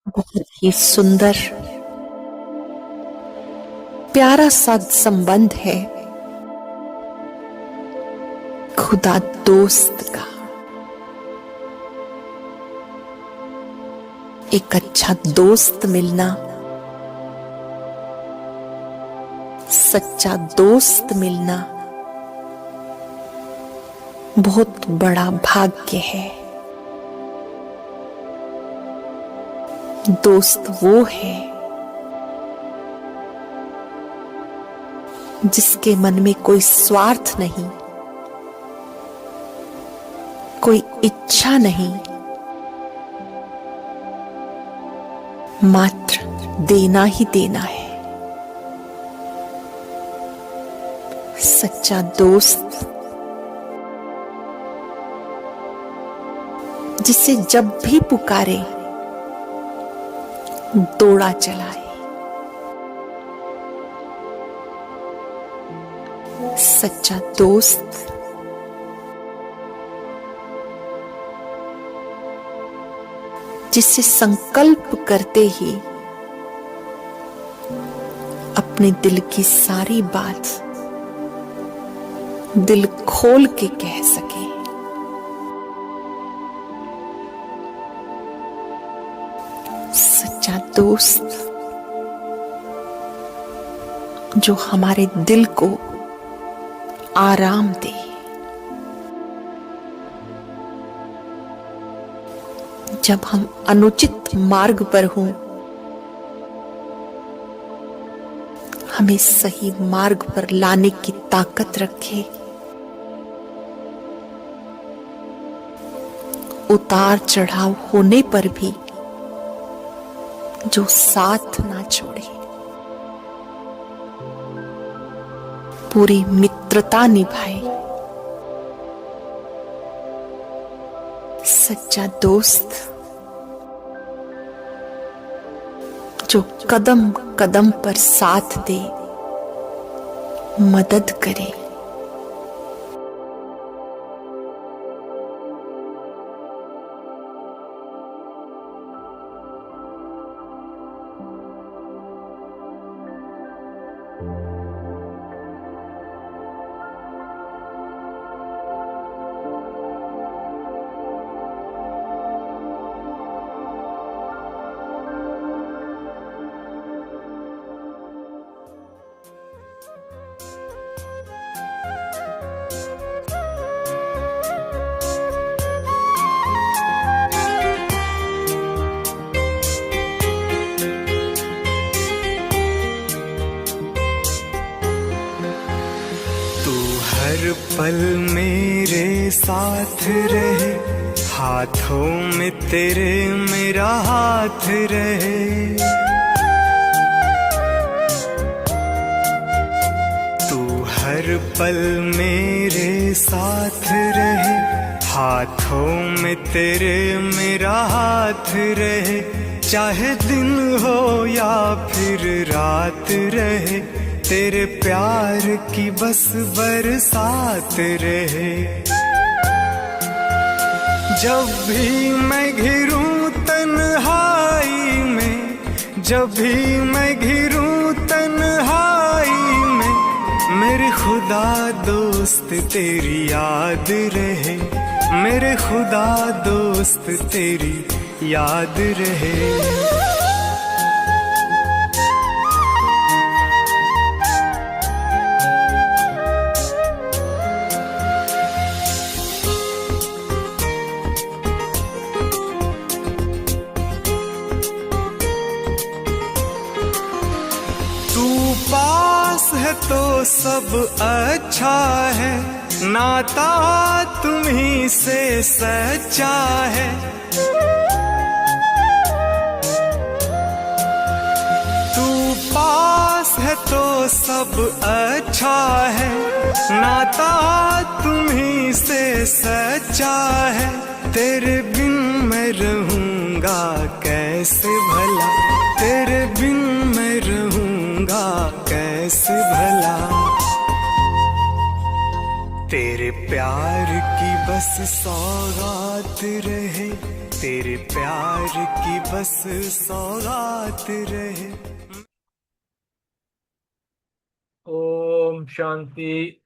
बहुत ही सुंदर प्यारा सा संबंध है खुदा दोस्त का। एक अच्छा दोस्त मिलना, सच्चा दोस्त मिलना बहुत बड़ा भाग्य है। दोस्त वो है जिसके मन में कोई स्वार्थ नहीं, कोई इच्छा नहीं, मात्र देना ही देना है। सच्चा दोस्त जिसे जब भी पुकारे दौड़ा चलाए। सच्चा दोस्त जिसे संकल्प करते ही अपने दिल की सारी बात दिल खोल के कह सके। सच्चा दोस्त जो हमारे दिल को आराम दे, जब हम अनुचित मार्ग पर हों हमें सही मार्ग पर लाने की ताकत रखे। उतार चढ़ाव होने पर भी जो साथ ना छोड़े, पूरी मित्रता निभाए। सच्चा दोस्त जो कदम कदम पर साथ दे, मदद करे। हर पल मेरे साथ रहे, हाथों में तेरे मेरा हाथ रहे। तू हर पल मेरे साथ रहे, हाथों में तेरे मेरा हाथ रहे। चाहे दिन हो या फिर रात रहे, तेरे प्यार की बस बरसात रहे। जब भी मैं घिरूं तन्हाई में, जब भी मैं घिरूं तन्हाई में, मेरे खुदा दोस्त तेरी याद रहे, मेरे खुदा दोस्त तेरी याद रहे। पास है तो सब अच्छा है, नाता तुम्हीं से सच्चा है। तू पास है तो सब अच्छा है, नाता तुम्हीं से सच्चा है। तेरे बिन मैं रहूंगा कैसे भला, तेरे बिन मैं रहूंगा कैसे भला। तेरे प्यार की बस सौगात रहे, तेरे प्यार की बस सौगात रहे। ओम शांति।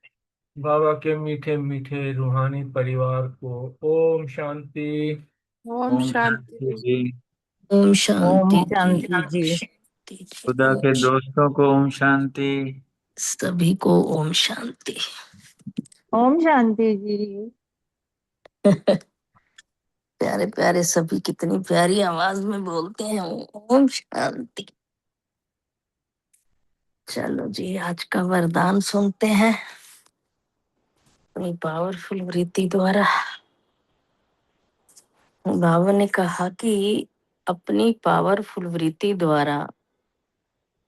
बाबा के मीठे मीठे रूहानी परिवार को ओम शांति। ओम ओम शांति शांति। जी। ओम ओम शांति जी। शांति जी। शांति जी। खुदा के दोस्तों को ओम शांति। सभी को ओम शांति। ओम शांति जी। प्यारे प्यारे सभी कितनी प्यारी आवाज में बोलते हैं ओम शांति। चलो जी, आज का वरदान सुनते हैं अपनी पावरफुल वृत्ति द्वारा। बाबा ने कहा कि अपनी पावरफुल वृत्ति द्वारा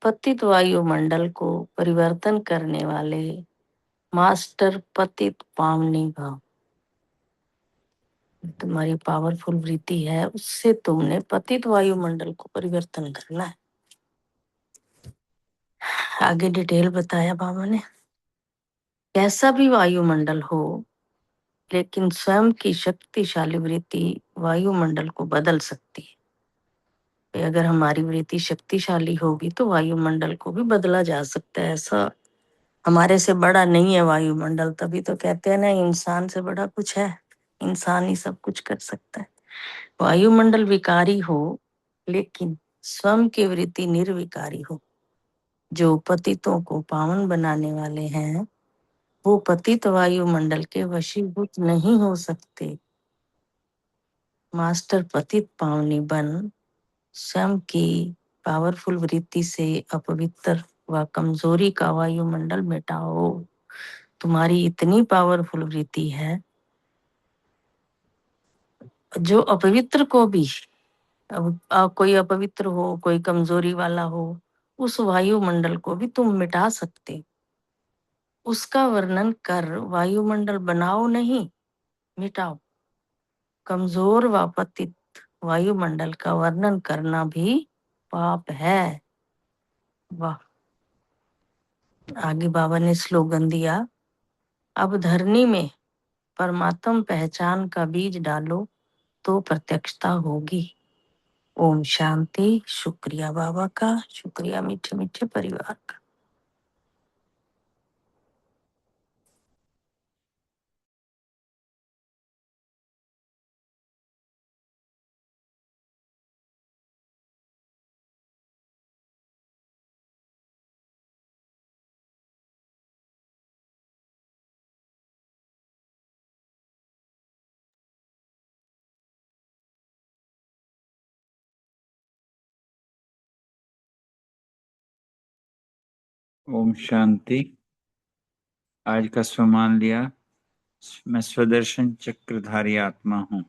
पतित वायुमंडल को परिवर्तन करने वाले मास्टर पतित पावनी भाव, तुम्हारी पावरफुल वृत्ति है, उससे तुमने पतित वायुमंडल को परिवर्तन करना है। आगे डिटेल बताया बाबा ने। कैसा भी वायुमंडल हो, लेकिन स्वयं की शक्तिशाली वृत्ति वायुमंडल को बदल सकती है। अगर हमारी वृत्ति शक्तिशाली होगी तो वायुमंडल को भी बदला जा सकता है। ऐसा हमारे से बड़ा नहीं है वायुमंडल, तभी तो कहते हैं ना, इंसान से बड़ा कुछ है, इंसान ही सब कुछ कर सकता है। वायुमंडल विकारी हो, लेकिन स्वयं की वृत्ति निर्विकारी हो। जो पतितों को पावन बनाने वाले हैं, वो पतित वायुमंडल के वशीभूत नहीं हो सकते। मास्टर पतित पावनी बन स्वयं की पावरफुल वृत्ति से अपवित्र व कमजोरी का वायुमंडल मिटाओ। तुम्हारी इतनी पावरफुल वृत्ति है, जो अपवित्र को भी, अब कोई अपवित्र हो, कोई कमजोरी वाला हो, उस वायुमंडल को भी तुम मिटा सकते। उसका वर्णन कर वायुमंडल बनाओ नहीं, मिटाओ। कमजोर व पतित वायुमंडल का वर्णन करना भी पाप है। वाह। आगे बाबा ने स्लोगन दिया, अब धरनी में परमात्म पहचान का बीज डालो तो प्रत्यक्षता होगी। ओम शांति। शुक्रिया बाबा का, शुक्रिया मीठे मीठे परिवार का। ओम शांति। आज का स्वमान लिया, मैं स्वदर्शन चक्रधारी आत्मा हूँ।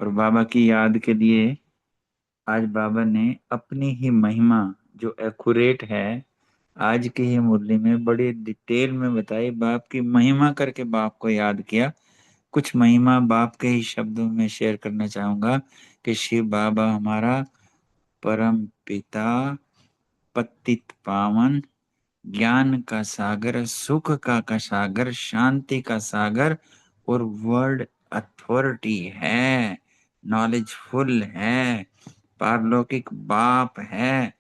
और बाबा की याद के लिए आज बाबा ने अपनी ही महिमा जो एक्यूरेट है, आज की ही मुरली में बड़ी डिटेल में बताई। बाप की महिमा करके बाप को याद किया। कुछ महिमा बाप के ही शब्दों में शेयर करना चाहूंगा कि शिव बाबा हमारा परम पिता, पतित पावन, ज्ञान का सागर, सुख का सागर, शांति का सागर और वर्ल्ड अथॉरिटी है, नॉलेजफुल है, पारलौकिक बाप है,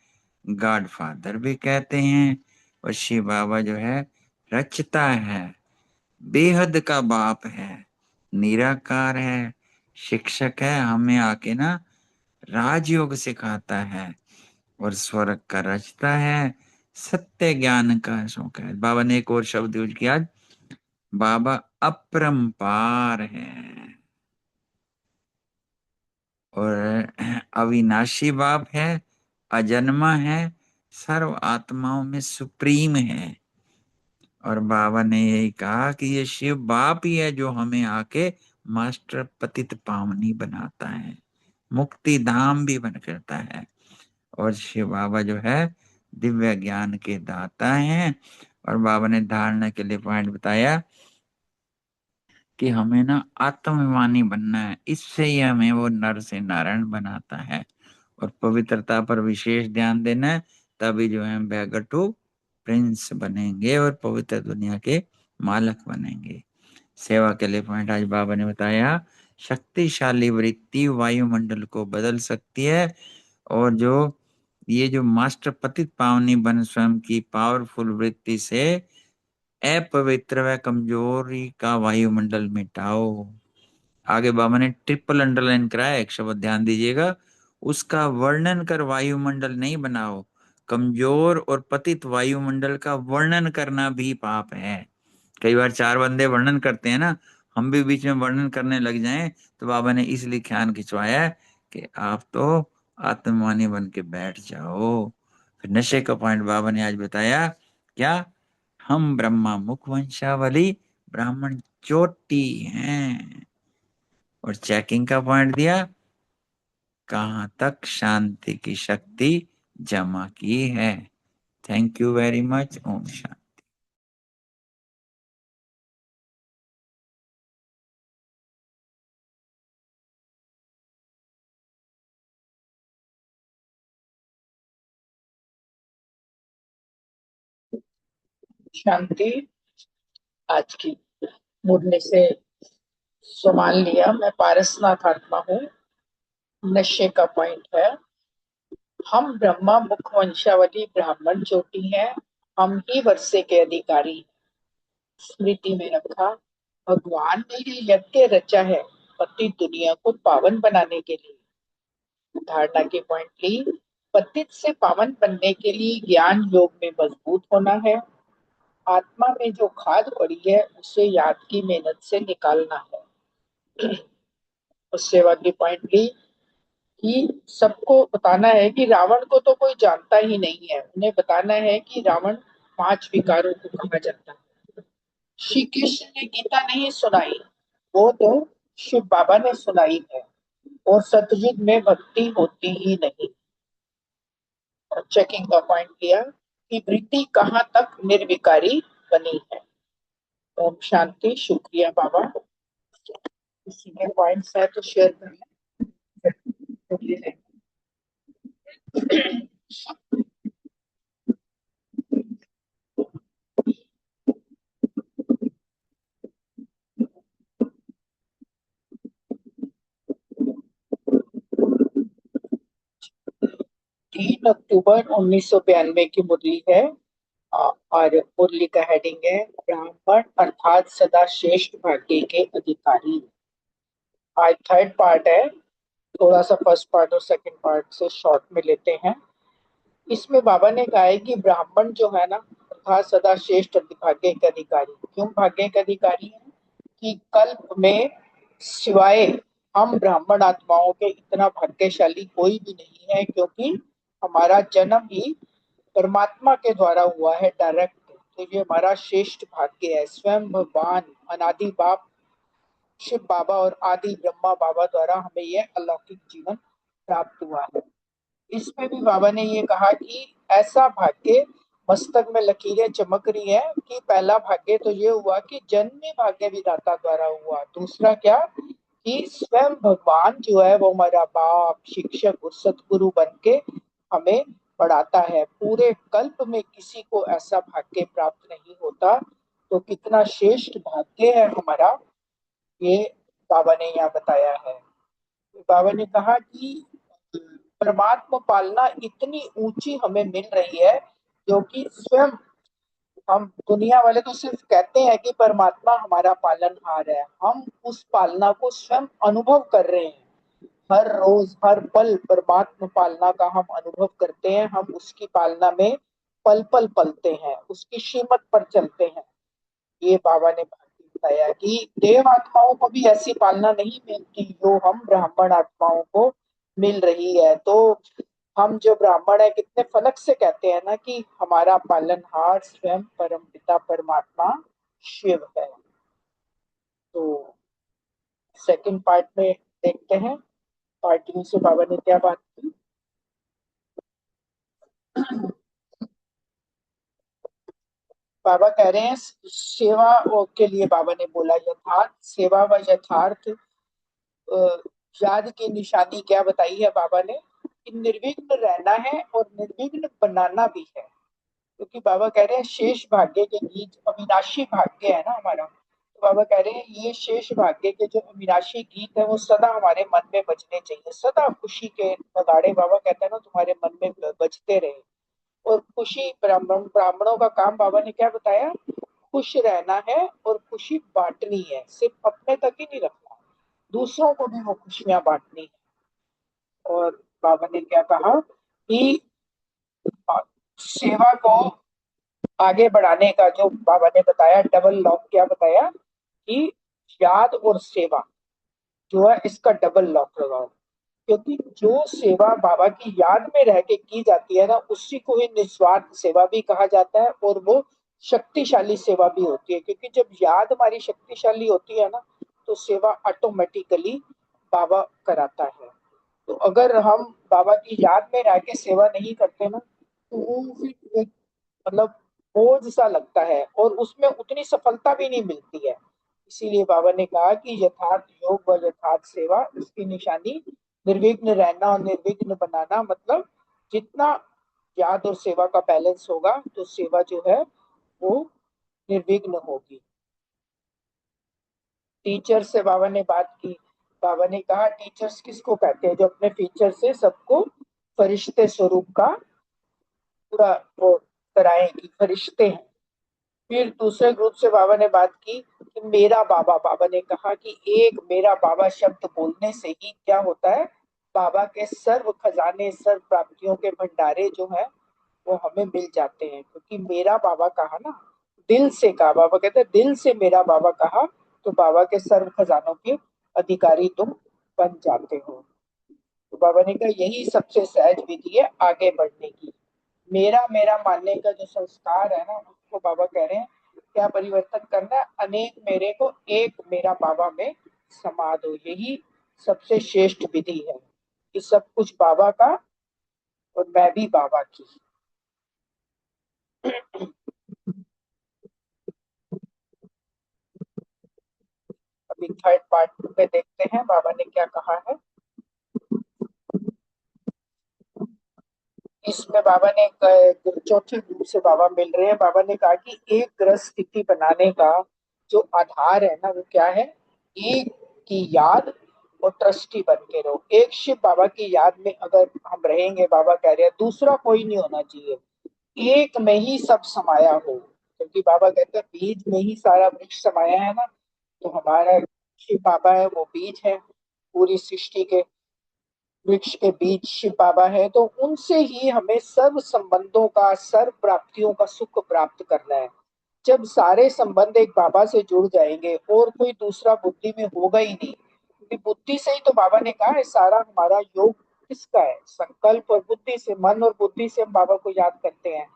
गॉड फादर भी कहते हैं। और शिव बाबा जो है रचता है, बेहद का बाप है, निराकार है, शिक्षक है, हमें आके ना राजयोग सिखाता है और स्वर्ग का रचता है, सत्य ज्ञान का शौक है। बाबा ने एक और शब्द यूज किया, बाबा अपरंपार है और अविनाशी बाप है, अजन्मा है, सर्व आत्माओं में सुप्रीम है। और बाबा ने यही कहा कि ये शिव बाप ही है जो हमें आके मास्टर पतित पावनी बनाता है, मुक्ति धाम भी बन करता है। और शिव बाबा जो है दिव्य ज्ञान के दाता हैं। और बाबा ने धारणा के लिए पॉइंट बताया कि हमें ना आत्माभिमानी बनना है, इससे ही हमें वो नर से नारायण बनाता है। और पवित्रता पर विशेष ध्यान देना है, तभी जो है बैगटू प्रिंस बनेंगे और पवित्र दुनिया के मालक बनेंगे। सेवा के लिए पॉइंट आज बाबा ने बताया, शक्तिशाली वृत्ति वायुमंडल को बदल सकती है। और जो मास्टर पतित पावनी बन स्वयं की पावरफुल वृत्ति से अपवित्र व कमजोरी का वायुमंडल मिटाओ। आगे बाबा ने ट्रिपल अंडरलाइन कराया, एक शब्द ध्यान दीजिएगा, उसका वर्णन कर वायुमंडल नहीं बनाओ। कमजोर और पतित वायुमंडल का वर्णन करना भी पाप है। कई बार चार बंदे वर्णन करते हैं ना, हम भी बीच में वर्णन करने लग जाएं, तो बाबा ने इसलिए ख्याल खिंचवाया कि आप तो आत्मवानी बन के बैठ जाओ। फिर नशे का पॉइंट बाबा ने आज बताया, क्या? हम ब्रह्मा मुख वंशावली ब्राह्मण चोटी हैं। और चेकिंग का पॉइंट दिया, कहां तक शांति की शक्ति जमा की है। Thank you very much. Om Shanti. शांति। आज की मुरली से संभाल लिया। मैं पारसनाथ आत्मा हूँ। नशे का पॉइंट है, हम ब्रह्मा मुख वंशावली ब्राह्मण चोटी हैं, हम ही वर्षे के अधिकारी। स्मृति में रखा, भगवान ने ये यज्ञ रचा है पति दुनिया को पावन बनाने के लिए। धारणा की पॉइंट ली, पतित से पावन बनने के लिए ज्ञान योग में मजबूत होना है। आत्मा में जो खाद पड़ी है उसे याद की मेहनत से निकालना है। उस सेवा की पॉइंट ली कि सबको बताना है कि रावण को तो कोई जानता ही नहीं है, उन्हें बताना है कि रावण 5 विकारों को कहा जाता है। श्री कृष्ण ने गीता नहीं सुनाई, वो तो शिव बाबा ने सुनाई है। और सतयुग में भक्ति होती ही नहीं। चेकिंग का पॉइंट लिया कि वृत्ति कहाँ तक निर्विकारी बनी है। ओम शांति। शुक्रिया बाबा। किसी के पॉइंट्स है तो शेयर कर लें। 3 अक्टूबर 1992 की मुरली है। और मुरली का हेडिंग है ब्राह्मण अर्थात सदा श्रेष्ठ भाग्य के अधिकारी। आज थर्ड पार्ट है, थोड़ा सा फर्स्ट पार्ट और सेकंड पार्ट से शॉर्ट में लेते हैं। इसमें बाबा ने कहा है कि ब्राह्मण जो है ना, अर्थात सदा श्रेष्ठ भाग्य के अधिकारी। क्यों भाग्य के अधिकारी है? कि कल्प में सिवाय हम ब्राह्मण आत्माओं के इतना भाग्यशाली कोई भी नहीं है, क्योंकि हमारा जन्म ही परमात्मा के द्वारा हुआ है डायरेक्ट। तो ये हमारा श्रेष्ठ भाग्य है। स्वयं भगवान अनादि बाप शिव बाबा और आदि ब्रह्मा बाबा द्वारा हमें यह अलौकिक जीवन प्राप्त हुआ है। इसमें भी बाबा ने ये कहा कि ऐसा भाग्य मस्तक में लकीरें चमक रही है कि पहला भाग्य तो ये हुआ कि जन्म भाग्य विधाता द्वारा हुआ। दूसरा क्या कि स्वयं भगवान जो है वो हमारा बाप शिक्षक और सतगुरु बन के हमें पढ़ाता है। पूरे कल्प में किसी को ऐसा भाग्य प्राप्त नहीं होता। तो कितना श्रेष्ठ भाग्य है हमारा, ये बाबा ने यहाँ बताया है। बाबा ने कहा कि परमात्मा पालना इतनी ऊंची हमें मिल रही है, जो कि स्वयं हम दुनिया वाले तो सिर्फ कहते हैं कि परमात्मा हमारा पालनहार है, हम उस पालना को स्वयं अनुभव कर रहे हैं। हर रोज हर पल परमात्मा पालना का हम अनुभव करते हैं। हम उसकी पालना में पल पल पलते हैं, उसकी श्रीमत पर चलते हैं। ये बाबा ने बताया कि देव आत्माओं को भी ऐसी पालना नहीं मिलती जो हम ब्राह्मण आत्माओं को मिल रही है। तो हम जो ब्राह्मण है कितने फलक से कहते हैं ना कि हमारा पालनहार स्वयं परम पिता परमात्मा शिव है। तो सेकंड पार्ट में देखते हैं पार्टियों से बाबा ने क्या बात की। बाबा कह रहे हैं सेवा के लिए बाबा ने बोला यथार्थ सेवा व यथार्थ याद की निशानी क्या बताई है बाबा ने कि निर्विघ्न रहना है और निर्विघ्न बनाना भी है। क्योंकि बाबा कह रहे हैं शेष भाग्य के बीच अविनाशी भाग्य है ना हमारा। तो बाबा कह रहे हैं ये शेष भाग्य के जो अविनाशी गीत है वो सदा हमारे मन में बजने चाहिए, सदा खुशी के नगाड़े बाबा कहते हैं ना तुम्हारे मन में बजते रहे। और खुशी ब्राह्मणों का काम बाबा ने क्या बताया, खुश रहना है और खुशी बांटनी है, सिर्फ अपने तक ही नहीं रखना, दूसरों को भी वो खुशियां बांटनी है। और बाबा ने क्या कहा कि सेवा को आगे बढ़ाने का जो बाबा ने बताया डबल लॉक, क्या बताया कि याद और सेवा जो है इसका डबल लॉक लगाओ, क्योंकि जो सेवा बाबा की याद में रह के की जाती है ना उसी को ही निस्वार्थ सेवा भी कहा जाता है, और वो शक्तिशाली सेवा भी होती है, क्योंकि जब याद हमारी शक्तिशाली होती है ना तो सेवा ऑटोमेटिकली बाबा कराता है। तो अगर हम बाबा की याद में रह के सेवा नहीं करते ना तो वो फिर एक मतलब बोझ सा लगता है और उसमें उतनी सफलता भी नहीं मिलती है। इसीलिए बाबा ने कहा कि यथार्थ योग व यथार्थ सेवा उसकी निशानी निर्विघ्न रहना और निर्विघ्न बनाना, मतलब जितना याद और सेवा का बैलेंस होगा तो सेवा जो है वो निर्विघ्न होगी। टीचर से बाबा ने बात की, बाबा ने कहा टीचर्स किसको कहते हैं, जो अपने फीचर से सबको फरिश्ते स्वरूप का पूरा वो कराएं कि फरिश्ते हैं। फिर दूसरे ग्रुप से बाबा ने बात की कि मेरा बाबा, बाबा ने कहा कि एक मेरा बाबा शब्द बोलने से ही क्या होता है, बाबा के सर्व खजाने सर्व प्राप्तियों के भंडारे जो है वो हमें मिल जाते हैं, क्योंकि मेरा बाबा कहा ना, दिल से कहा, बाबा कहते हैं दिल से मेरा बाबा कहा तो बाबा के सर्व खजानों के अधिकारी तुम बन जाते हो। तो बाबा ने कहा यही सबसे सहज विधि है आगे बढ़ने की। मेरा मेरा मानने का जो संस्कार है ना उसको बाबा कह रहे हैं क्या परिवर्तन करना है, अनेक मेरे को एक मेरा बाबा में समा दो, यही सबसे श्रेष्ठ विधि है कि सब कुछ बाबा का और मैं भी बाबा की। अभी थर्ड पार्ट में देखते हैं बाबा ने क्या कहा है। इसमें बाबा ने चौथे रूप से बाबा मिल रहे हैं। बाबा ने कहा कि एक ग्रह स्थिति बनाने का जो आधार है ना वो क्या है, एक की याद और ट्रस्टी बन के रहो। एक शिव बाबा की याद में अगर हम रहेंगे, बाबा कह रहे हैं दूसरा कोई नहीं होना चाहिए, एक में ही सब समाया हो, क्योंकि बाबा कहते हैं बीज में ही सारा वृक्ष समाया है ना। तो हमारा शिव बाबा है वो बीज है, पूरी सृष्टि के वृक्ष के बीज शिव बाबा है, तो उनसे ही हमें सर्व संबंधों का सर्व प्राप्तियों का सुख प्राप्त करना है। जब सारे संबंध एक बाबा से जुड़ जाएंगे और कोई दूसरा बुद्धि में होगा ही नहीं, क्योंकि बुद्धि से ही तो बाबा ने कहा है सारा हमारा योग किसका है, संकल्प और बुद्धि से, मन और बुद्धि से हम बाबा को याद करते हैं।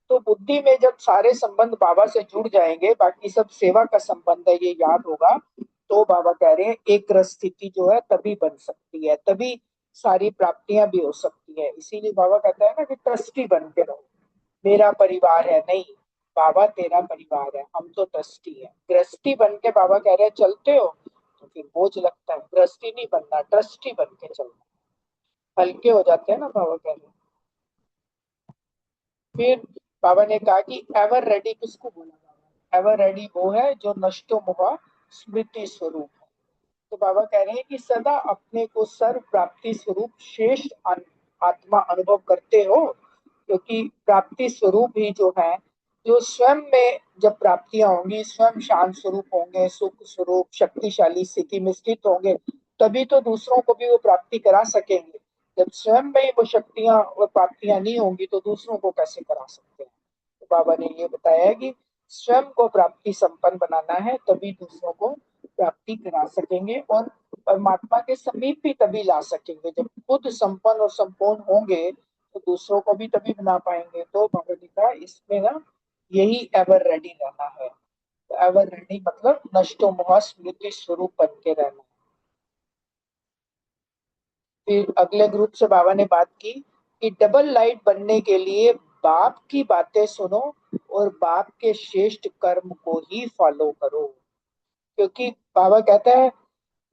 तो बुद्धि में जब सारे संबंध बाबा से जुड़ जाएंगे, बाकी सब सेवा का संबंध है ये याद होगा, तो बाबा कह रहे हैं एक ग्रह स्थिति जो है तभी बन सकती है, तभी सारी प्राप्तियां भी हो सकती है। इसीलिए बाबा कहता है ना कि ट्रस्टी बन के रहो, मेरा परिवार है नहीं, बाबा तेरा परिवार है, हम तो ट्रस्टी है। गृहस्थी बन के बाबा कह रहे हैं चलते हो तो फिर बोझ लगता है, गृहस्थी नहीं बनना, ट्रस्टी बन के चलना, हल्के हो जाते हैं ना बाबा कह रहे हैं। फिर बाबा ने कहा कि एवर रेडी किसको बोला बाबा, एवर रेडी वो है जो नष्टो मोहा स्मृति स्वरूप है। तो बाबा कह रहे हैं कि सदा अपने को सर्व प्राप्ति स्वरूप श्रेष्ठ आत्मा अनुभव करते हो, क्योंकि प्राप्ति स्वरूप ही जो है, जो स्वयं में जब प्राप्तियां होंगी स्वयं शांत स्वरूप होंगे, सुख स्वरूप शक्तिशाली स्थिति में स्थित होंगे, तभी तो दूसरों को भी वो प्राप्ति करा सकेंगे। जब स्वयं में वो शक्तियां और प्राप्तियां नहीं होंगी तो दूसरों को कैसे करा सकते हैं। तो बाबा ने ये बताया है कि स्वयं को प्राप्ति संपन्न बनाना है तभी दूसरों को प्राप्ति करा सकेंगे, और परमात्मा के समीप भी तभी ला सकेंगे। जब खुद संपन्न और संपूर्ण होंगे तो दूसरों को भी तभी बना पाएंगे। तो बाबा जी का इसमें ना यही एवर रेडी रहना है। तो एवर रेडी मतलब नष्टो मोह स्मृति स्वरूप बन के रहना। फिर अगले ग्रुप से बाबा ने बात की कि डबल लाइट बनने के लिए बाप की बातें सुनो और बाप के श्रेष्ठ कर्म को ही फॉलो करो, क्योंकि बाबा कहता है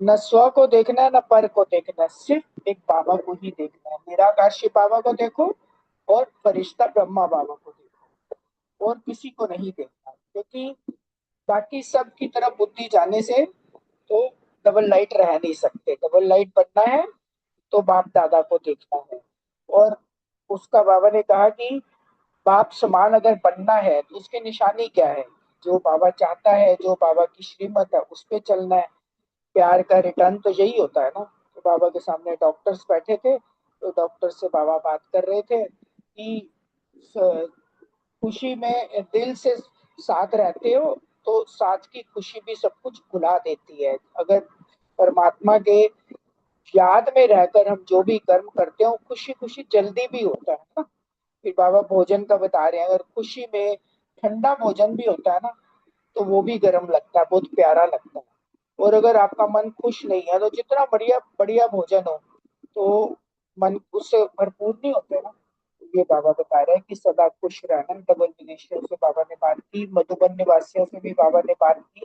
न स्व को देखना है न पर को देखना है, सिर्फ एक बाबा को ही देखना है। निराकार शिव बाबा को देखो और फरिश्ता ब्रह्मा बाबा को देखो, और किसी को नहीं देखना, क्योंकि बाकी सब की तरफ बुद्धि जाने से तो डबल लाइट रह नहीं सकते। डबल लाइट बनना है तो बाप दादा को देखना है। और उसका बाबा ने कहा कि बाप समान अगर बनना है तो उसकी निशानी क्या है? जो बाबा चाहता है, जो बाबा की श्रीमत है, उस पे चलना है। प्यार का रिटर्न तो यही होता है ना। तो बाबा के सामने डॉक्टर्स बैठे थे, तो डॉक्टर से बाबा बात कर रहे थे कि खुशी में दिल से साथ रहते हो तो साथ की खुशी भी सब कुछ भुला देती है। अगर परमात्मा के याद में रहकर हम जो भी कर्म करते हो, खुशी खुशी जल्दी भी होता है ना। फिर बाबा भोजन का बता रहे हैं, अगर खुशी में ठंडा भोजन भी होता है ना तो वो भी गर्म लगता है, बहुत प्यारा लगता है। और अगर आपका मन खुश नहीं है तो जितना बढ़िया बढ़िया भोजन हो तो मन उससे भरपूर नहीं होते ना। ये बाबा बता रहे हैं कि सदा खुश रहना। डबल विदेशियों से बाबा ने बात की, मधुबन निवासियों से भी बाबा ने बात की।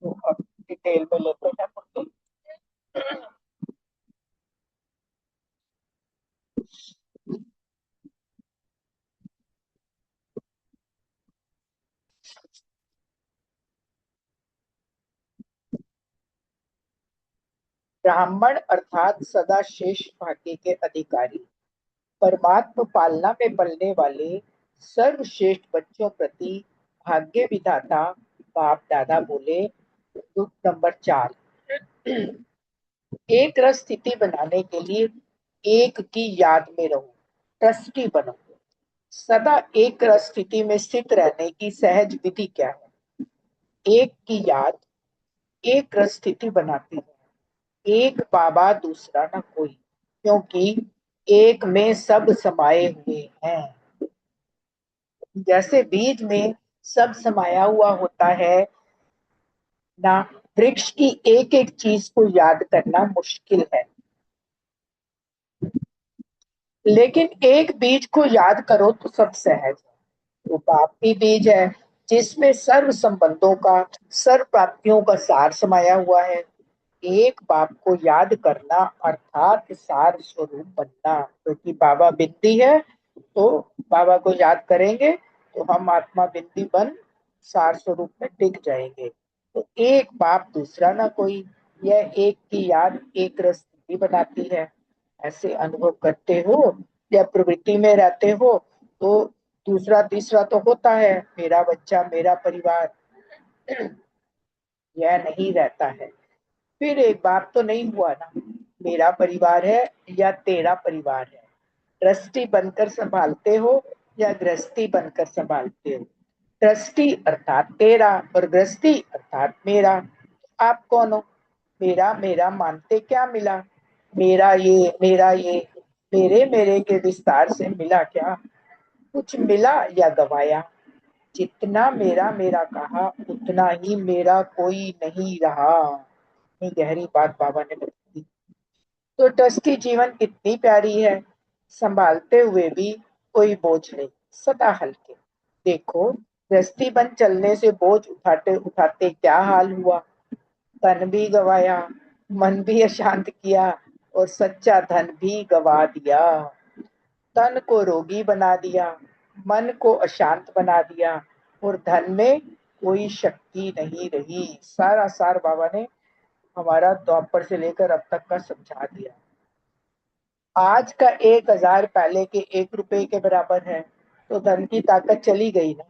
तो अब डिटेल में लेते हैं मुद्दे। ब्राह्मण अर्थात सदा शेष भाग्य के अधिकारी, परमात्म पालना में पलने वाले सर्वश्रेष्ठ बच्चों प्रति भाग्य विधाता बाप दादा बोले। दुख नंबर 4, एक रस स्थिति बनाने के लिए एक की याद में रहो, ट्रस्टी बनो। सदा एक रस स्थिति में स्थित रहने की सहज विधि क्या है? एक की याद एक रस स्थिति बनाती है। एक बाबा दूसरा न कोई, क्योंकि एक में सब समाये हुए हैं। जैसे बीज में सब समाया हुआ होता है ना, वृक्ष की एक एक चीज को याद करना मुश्किल है, लेकिन एक बीज को याद करो तो सब सहज है। वो बाप भी बीज है जिसमें सर्व संबंधों का, सर्व प्राप्तियों का सार समाया हुआ है। एक बाप को याद करना अर्थात सार स्वरूप बनना, क्योंकि बाबा बिंदी है तो बाबा को याद करेंगे तो हम आत्मा बिंदी बन सार स्वरूप में टिक जाएंगे। तो एक बाप दूसरा ना कोई, यह एक की याद एक रस्ती बनाती है। ऐसे अनुभव करते हो या प्रवृत्ति में रहते हो तो दूसरा तीसरा तो होता है, मेरा बच्चा मेरा परिवार, यह नहीं रहता है। फिर एक बात तो नहीं हुआ ना, मेरा परिवार है या तेरा परिवार है। ट्रस्टी बनकर संभालते हो या गृहस्थी बनकर संभालते हो। ट्रस्टी अर्थात तेरा और गृहस्थी अर्थात मेरा। आप कौन हो? मेरा मेरा मानते क्या मिला? मेरा ये मेरा ये, मेरे मेरे के विस्तार से मिला क्या? कुछ मिला या गवाया? जितना मेरा मेरा कहा उतना ही मेरा कोई नहीं रहा। इतनी गहरी बात बाबा ने बताई। तो ट्रस्टी जीवन कितनी प्यारी है, संभालते हुए भी कोई बोझ नहीं, सदा हल्के। देखो गृहस्थी बन चलने से बोझ उठाते उठाते क्या हाल हुआ। तन भी गवाया, मन भी अशांत किया और सच्चा धन भी गवा दिया। तन को रोगी बना दिया, मन को अशांत बना दिया और धन में कोई शक्ति नहीं रही। सारा सार बाबा ने हमारा द्वापर से लेकर अब तक का समझा दिया। आज का 1000 पहले के 1 रुपए के बराबर है, तो धन की ताकत चली गई ना।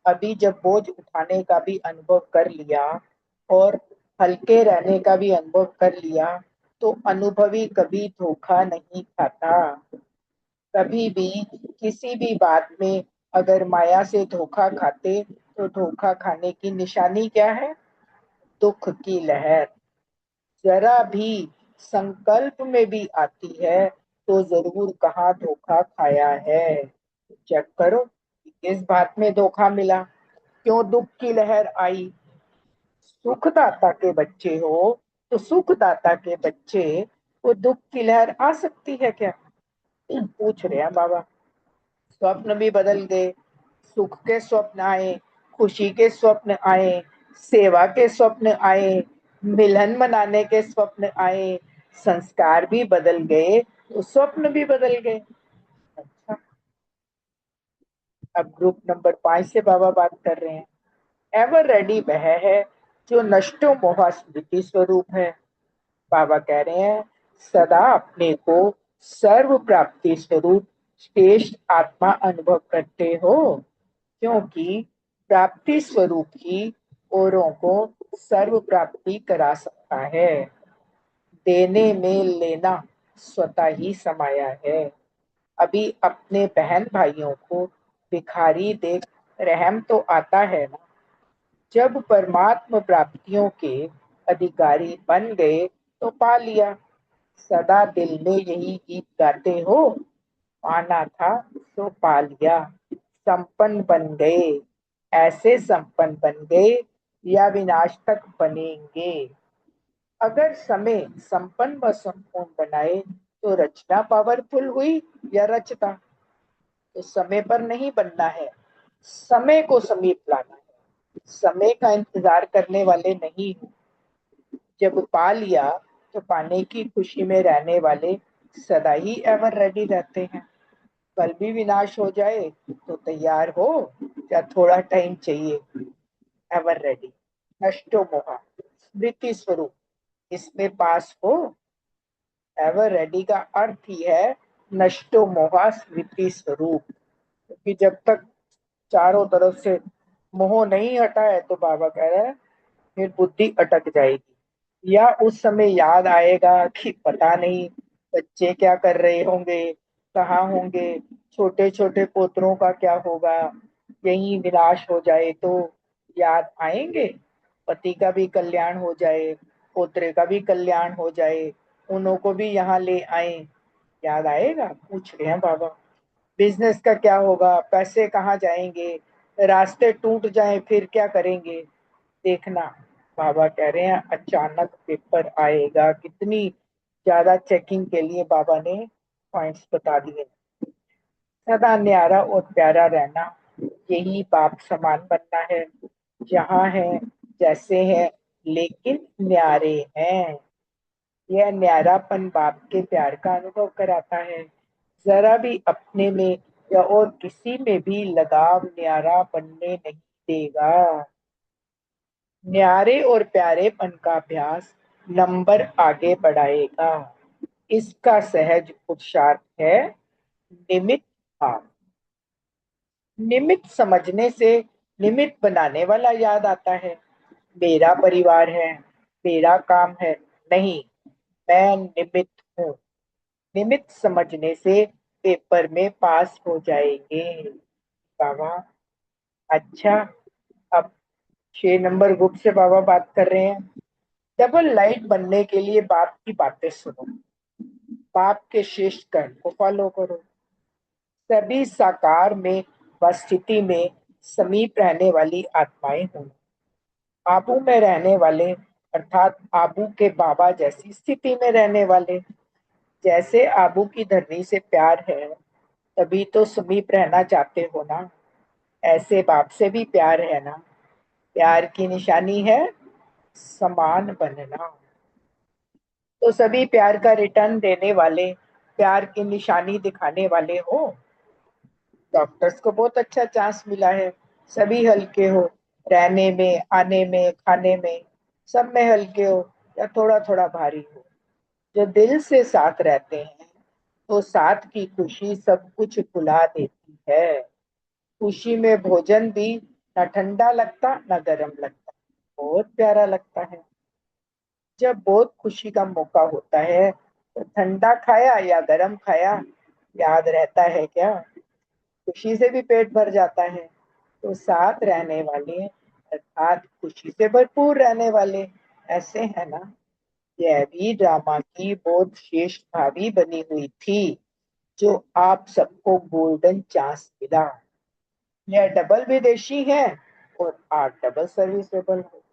अभी जब बोझ उठाने का भी अनुभव कर लिया और हल्के रहने का भी अनुभव कर लिया तो अनुभवी कभी धोखा नहीं खाता। कभी भी किसी भी बात में अगर माया से धोखा खाते तो धोखा खाने की निशानी क्या है? दुख की लहर। जरा भी संकल्प में भी आती है तो जरूर कहाँ धोखा खाया है। चेक करो किस बात में धोखा मिला, क्यों दुख की लहर आई। सुखदाता के बच्चे हो तो सुखदाता के बच्चे वो दुख की लहर आ सकती है क्या? पूछ रहे हैं बाबा। स्वप्न भी बदल गए, सुख के स्वप्न आए, खुशी के स्वप्न आए, सेवा के स्वप्न आए, मिलन मनाने के स्वप्न आए, संस्कार भी बदल गए तो स्वप्न भी बदल गए। अच्छा, अब ग्रुप नंबर 5 से बाबा बात कर रहे हैं। एवर रेडी वह है जो नष्टो मोहा स्मृति स्वरूप है। बाबा कह रहे हैं सदा अपने को सर्व प्राप्ति स्वरूप श्रेष्ठ आत्मा अनुभव करते हो, क्योंकि प्राप्ति स्वरूप ही औरों को सर्व प्राप्ति करा सकता है। देने में लेना स्वतः ही समाया है। अभी अपने बहन भाइयों को भिखारी देख रहम तो आता है ना। जब परमात्म प्राप्तियों के अधिकारी बन गए तो पा लिया। सदा दिल में यही गीत गाते हो, पाना था तो पा लिया। संपन्न बन गए, ऐसे संपन्न बन गए या विनाश तक बनेंगे। अगर समय संपन्न व संपूर्ण बनाए तो रचना पावरफुल हुई या रचता। तो समय पर नहीं बनना है, समय को समीप लाना है। समय का इंतजार करने वाले नहीं हो। जब पा लिया तो पाने की खुशी में रहने वाले सदा ही एवर रेडी रहते हैं। कल भी विनाश हो जाए तो तैयार हो या थोड़ा टाइम चाहिए। एवर रेडी, नष्टो मोहा स्मृति स्वरूप, इसमें पास हो। एवर रेडी का अर्थ ही है नष्टो मोहा स्मृति स्वरूप, क्योंकि जब तक चारों तरफ से मोह नहीं हटा है तो बाबा कह रहे हैं फिर बुद्धि अटक जाएगी। या उस समय याद आएगा कि पता नहीं बच्चे क्या कर रहे होंगे, कहाँ होंगे, छोटे छोटे पोतरों का क्या होगा। यही विनाश हो जाए तो याद आएंगे। पति का भी कल्याण हो जाए, पोतरे का भी कल्याण हो जाए, उन्हों को भी यहाँ ले आए, याद आएगा? पूछ रहे हैं बाबा। बिजनेस का क्या होगा, पैसे कहाँ जाएंगे, रास्ते टूट जाएं फिर क्या करेंगे। देखना, बाबा कह रहे हैं अचानक पेपर आएगा। कितनी ज्यादा चेकिंग के लिए बाबा ने पॉइंट्स बता दिए। सदा न्यारा और प्यारा रहना, यही बाप समान बनना है। जहाँ है जैसे है लेकिन न्यारे हैं। यह न्यारापन बाप के प्यार का अनुभव कराता है। जरा भी अपने में या और किसी में भी लगाव न्यारा बनने नहीं देगा। न्यारे और प्यारेपन का अभ्यास नंबर आगे बढ़ाएगा। इसका सहज पुरुषार्थ है निमित्त भाव। निमित्त समझने से निमित्त बनाने वाला याद आता है। मेरा परिवार है, मेरा काम है, नहीं, मैं निमित्त हूँ। निमित्त समझने से पेपर में पास हो जाएंगे। बाबा अच्छा, अब 6 नंबर बुक से बाबा बात कर रहे हैं। डबल लाइट बनने के लिए बाप की बातें सुनो, बाप के श्रेष्ठ कर्म को फॉलो करो। सभी साकार में व स्थिति में समीप रहने वाली आत्माएं हों। आबू में रहने वाले अर्थात आबू के बाबा जैसी स्थिति में रहने वाले। जैसे आबू की धरनी से प्यार है तभी तो समीप रहना चाहते हो ना। ऐसे बाप से भी प्यार है ना। प्यार की निशानी है समान बनना। तो सभी प्यार का रिटर्न देने वाले, प्यार की निशानी दिखाने वाले हो। डॉक्टर्स को बहुत अच्छा चांस मिला है। सभी हल्के हो, रहने में, आने में, खाने में, सब में हल्के हो या थोड़ा थोड़ा भारी हो। जो दिल से साथ रहते हैं तो साथ की खुशी सब कुछ भुला देती है। खुशी में भोजन भी न ठंडा लगता न गर्म लगता, बहुत प्यारा लगता है। जब बहुत खुशी का मौका होता है तो ठंडा खाया या गर्म खाया याद रहता है क्या? खुशी से भी पेट भर जाता है। तो साथ रहने वाले अर्थात खुशी से भरपूर रहने वाले ऐसे है ना। यह भी ड्रामा की बहुत श्रेष्ठ भावी बनी हुई थी जो आप सबको गोल्डन चांस मिला। यह डबल विदेशी है और आप डबल सर्विसेबल हो।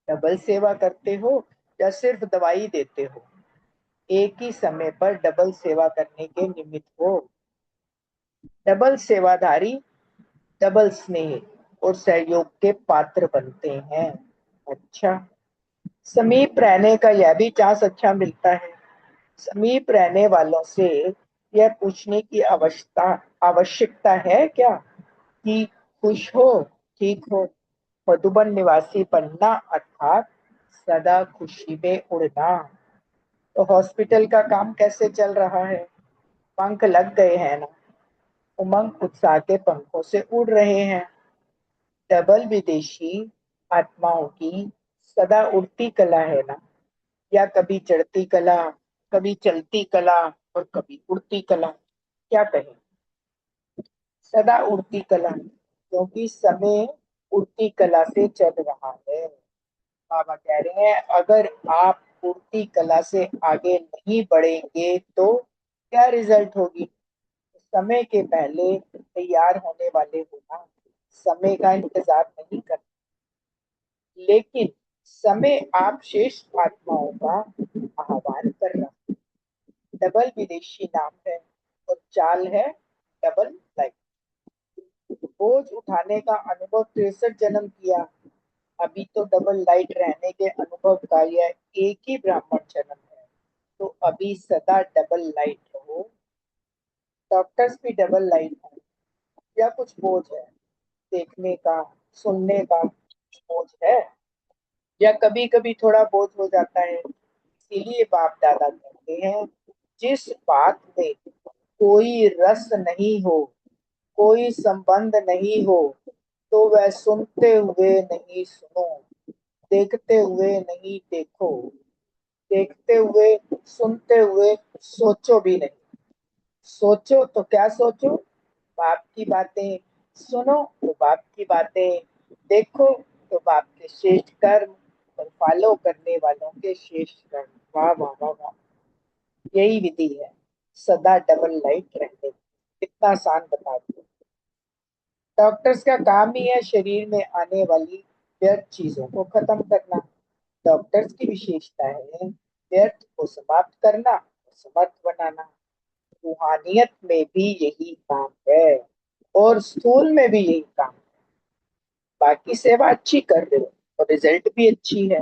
डबल सेवा करते हो या सिर्फ दवाई देते हो, एक ही समय पर डबल सेवा करने के निमित्त हो। डबल सेवाधारी डबल स्नेह और सहयोग के पात्र बनते हैं। अच्छा, समीप रहने का यह भी चांस अच्छा मिलता है। समीप रहने वालों से यह पूछने की आवश्यकता है क्या कि खुश हो, ठीक हो। मधुबन निवासी बनना अर्थात सदा खुशी में उड़ना। तो हॉस्पिटल का काम कैसे चल रहा है? पंख लग गए हैं ना? उमंग उत्साह के पंखों से उड़ रहे हैं। डबल विदेशी आत्माओं की सदा उड़ती कला है ना? या कभी चढ़ती कला, कभी चलती कला और कभी उड़ती कला, क्या कहें? सदा उड़ती कला, क्योंकि समय उड़ती कला से चल रहा है। बाबा कह रहे हैं अगर आप उड़ती कला से आगे नहीं बढ़ेंगे तो क्या रिजल्ट होगी? समय के पहले तैयार होने वाले होना, समय का इंतजार नहीं करना, लेकिन समय आप शेष आत्माओं का आह्वान कर रहा है। डबल विदेशी नाम है और चाल है डबल लाइफ। बोझ उठाने का अनुभव 63 जन्म किया, अभी तो डबल लाइट रहने के अनुभव का यह एक ही ब्राह्मण जन्म है। तो अभी सदा डबल लाइट रहो। डॉक्टर्स भी डबल लाइट है या कुछ बोझ है? देखने का, सुनने का बोझ है या कभी कभी थोड़ा बोझ हो जाता है? इसीलिए बाप दादा कहते हैं जिस बात में कोई रस नहीं हो, कोई संबंध नहीं हो, तो वह सुनते हुए नहीं सुनो, देखते हुए नहीं देखो, देखते हुए सुनते हुए सोचो भी नहीं। सोचो तो क्या सोचो? बाप की बातें। सुनो तो बाप की बातें। देखो तो बाप के श्रेष्ठ कर्म और फॉलो करने वालों के श्रेष्ठ कर्म। वाह वाह वाह वाह, यही विधि है सदा डबल लाइट रहने की। कितना आसान बता दो। डॉक्टर्स का काम ही है शरीर में आने वाली व्यर्थ चीजों को खत्म करना। डॉक्टर्स की विशेषता है व्यर्थ को समाप्त करना और समर्थ बनाना। रूहानियत में भी यही काम है और स्थूल में भी यही काम है। बाकी सेवा अच्छी कर रहे हो और रिजल्ट भी अच्छी है,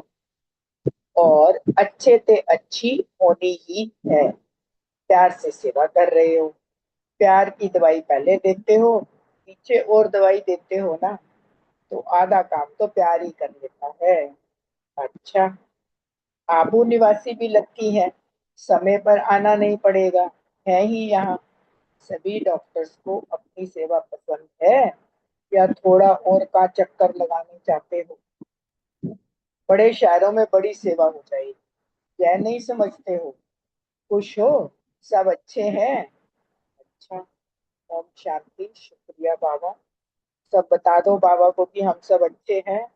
और अच्छे से अच्छी होनी ही है। प्यार से सेवा कर रहे हो, प्यार की दवाई पहले देते हो, पीछे और दवाई देते हो ना, तो आधा काम तो प्यार ही कर लेता है। अच्छा, आबू निवासी भी लक्की है, समय पर आना नहीं पड़ेगा, है ही यहाँ। सभी डॉक्टर्स को अपनी सेवा पसंद है या थोड़ा और का चक्कर लगाने चाहते हो? बड़े शहरों में बड़ी सेवा हो जाएगी, यह नहीं समझते हो? खुश हो? सब अच्छे हैं? अच्छा, ओम शांति। शुक्रिया बाबा। सब बता दो बाबा को कि हम सब अच्छे हैं,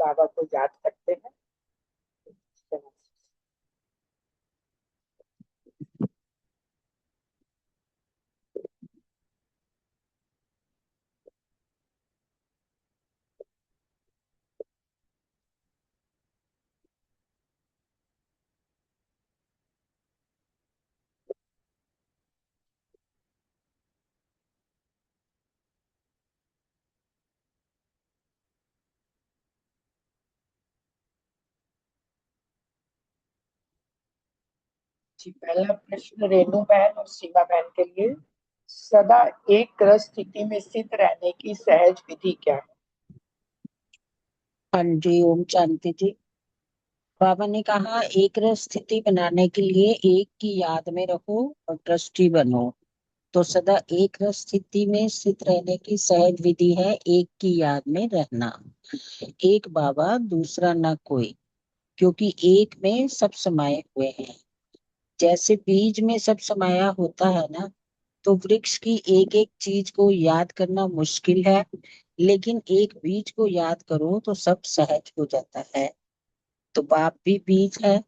बाबा को याद करते हैं। जी, पहला प्रश्न रेणु बहन और सीमा बहन के लिए। सदा एक रस स्थिति में स्थित रहने की सहज विधि क्या है? हाँ जी, ओम शांति जी। बाबा ने कहा एक रस स्थिति बनाने के लिए एक की याद में रहो और ट्रस्टी बनो। तो सदा एक रस स्थिति में स्थित रहने की सहज विधि है एक की याद में रहना। एक बाबा दूसरा न कोई, क्योंकि एक में सब समाये हुए हैं। जैसे बीज में सब समाया होता है ना, तो वृक्ष की एक एक चीज को याद करना मुश्किल है, लेकिन एक बीज को याद करो तो सब सहज हो जाता है। तो बाप भी बीज है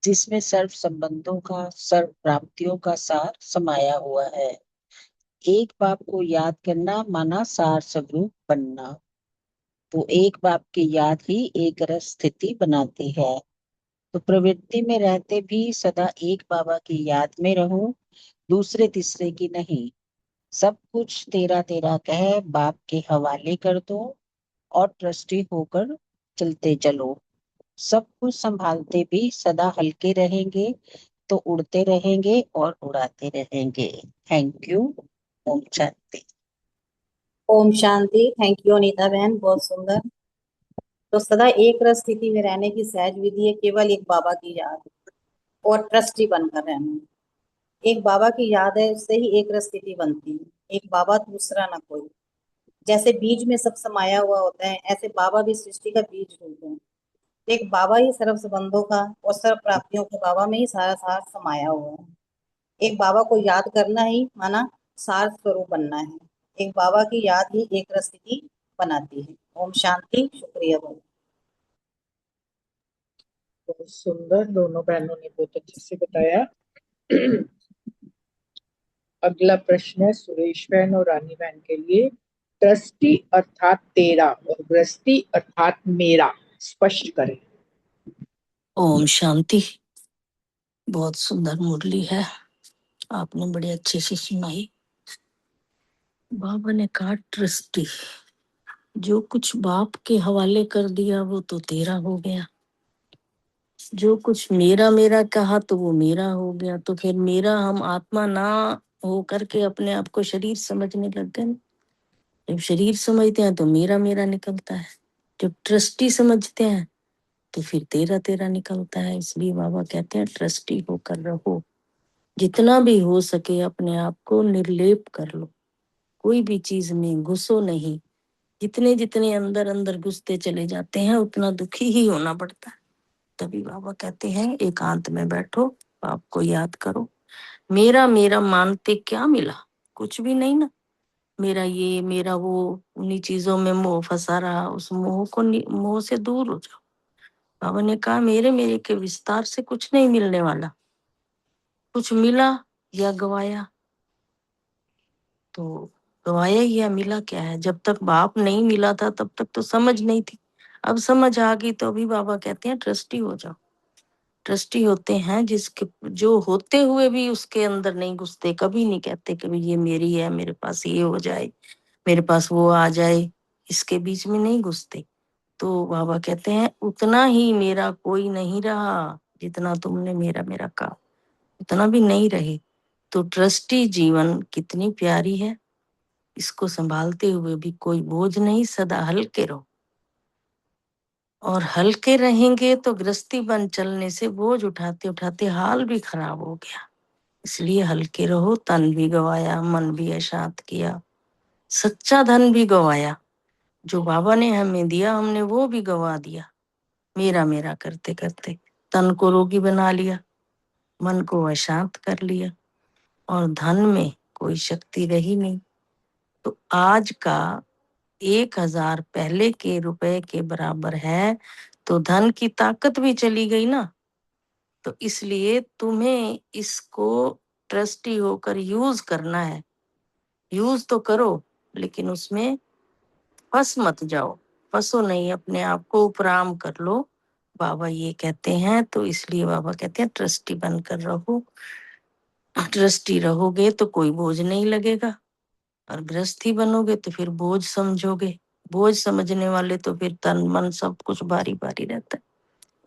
जिसमें सर्व संबंधों का, सर्व प्राप्तियों का सार समाया हुआ है। एक बाप को याद करना माना सार स्वरूप बनना। तो एक बाप की याद ही एक रस स्थिति बनाती है। तो प्रवृत्ति में रहते भी सदा एक बाबा की याद में रहो, दूसरे तीसरे की नहीं। सब कुछ तेरा तेरा कह बाप के हवाले कर दो और ट्रस्टी होकर चलते चलो। सब कुछ संभालते भी सदा हल्के रहेंगे तो उड़ते रहेंगे और उड़ाते रहेंगे। Thank you. ओम शांति। ओम शांति। थैंक यू अनीता बहन, बहुत सुंदर। तो सदा एक रस स्थिति में रहने की सहज विधि है केवल एक बाबा की याद और ट्रस्टी बनकर रहना। एक बाबा की याद है, उससे ही एक रस स्थिति बनती है। एक बाबा, दूसरा ना कोई। जैसे बीज में सब समाया हुआ होता है, ऐसे बाबा भी सृष्टि का बीज होते हैं। एक बाबा ही सर्व संबंधों का और सर्व प्राप्तियों का, बाबा में ही सारा सार समाया हुआ है। एक बाबा को याद करना ही माना सार स्वरूप बनना है। एक बाबा की याद ही एक रस स्थिति बनाती है। ओम शांति। शुक्रिया बहुत। बहुत सुंदर, दोनों बहनों ने बहुत अच्छे से बताया। अगला प्रश्न है सुरेश बहन और रानी बहन के लिए। ट्रस्टी अर्थात तेरा और गृहस्थी अर्थात मेरा स्पष्ट करें। ओम शांति। बहुत सुंदर मुरली है, आपने बड़े अच्छे से सुनाई। बाबा ने कहा ट्रस्टी, जो कुछ बाप के हवाले कर दिया वो तो तेरा हो गया। जो कुछ मेरा मेरा कहा तो वो मेरा हो गया। तो फिर मेरा हम आत्मा ना हो करके अपने आप को शरीर समझने लग गए ना। जब शरीर समझते हैं तो मेरा मेरा निकलता है। जब ट्रस्टी समझते हैं तो फिर तेरा तेरा निकलता है। इसलिए बाबा कहते हैं ट्रस्टी होकर रहो। जितना भी हो सके अपने आप को निर्लेप कर लो, कोई भी चीज में घुसो नहीं। जितने जितने अंदर अंदर घुसते चले जाते हैं उतना दुखी ही होना पड़ता है। तभी बाबा कहते हैं एकांत में बैठो, बाप को याद करो। मेरा मेरा मानते क्या मिला? कुछ भी नहीं ना। मेरा ये मेरा वो, उन्हीं चीजों में मोह फंसा रहा। उस मोह को मोह से दूर हो जाओ। बाबा ने कहा मेरे मेरे के विस्तार से कुछ नहीं मिलने वाला। कुछ मिला या गवाया, तो गवाया ही या मिला क्या है? जब तक बाप नहीं मिला था तब तक तो समझ नहीं थी। अब समझ आ गई तो अभी बाबा कहते हैं ट्रस्टी हो जाओ। ट्रस्टी होते हैं जिसके, जो होते हुए भी उसके अंदर नहीं घुसते। कभी नहीं कहते कभी ये मेरी है, मेरे पास ये हो जाए, मेरे पास वो आ जाए, इसके बीच में नहीं घुसते। तो बाबा कहते हैं उतना ही मेरा कोई नहीं रहा जितना तुमने मेरा मेरा कहा, उतना भी नहीं रहे। तो ट्रस्टी जीवन कितनी प्यारी है। इसको संभालते हुए भी कोई बोझ नहीं, सदा हल्के रहो। और हल्के रहेंगे तो गृहस्थी बन चलने से बोझ उठाते उठाते हाल भी खराब हो गया। इसलिए हल्के रहो। तन भी गवाया, मन भी अशांत किया, सच्चा धन भी गवाया। जो बाबा ने हमें दिया हमने वो भी गवा दिया। मेरा मेरा करते करते तन को रोगी बना लिया, मन को अशांत कर लिया, और धन में कोई शक्ति रही नहीं। तो आज का 1000 पहले के रुपए के बराबर है, तो धन की ताकत भी चली गई ना। तो इसलिए तुम्हें इसको ट्रस्टी होकर यूज करना है। यूज तो करो, लेकिन उसमें फंस मत जाओ। फंसो नहीं, अपने आप को उपराम कर लो, बाबा ये कहते हैं। तो इसलिए बाबा कहते हैं ट्रस्टी बनकर रहो। ट्रस्टी रहोगे तो कोई बोझ नहीं लगेगा, और गृहस्थी बनोगे तो फिर बोझ समझोगे। बोझ समझने वाले तो फिर तन मन सब कुछ भारी भारी रहता है।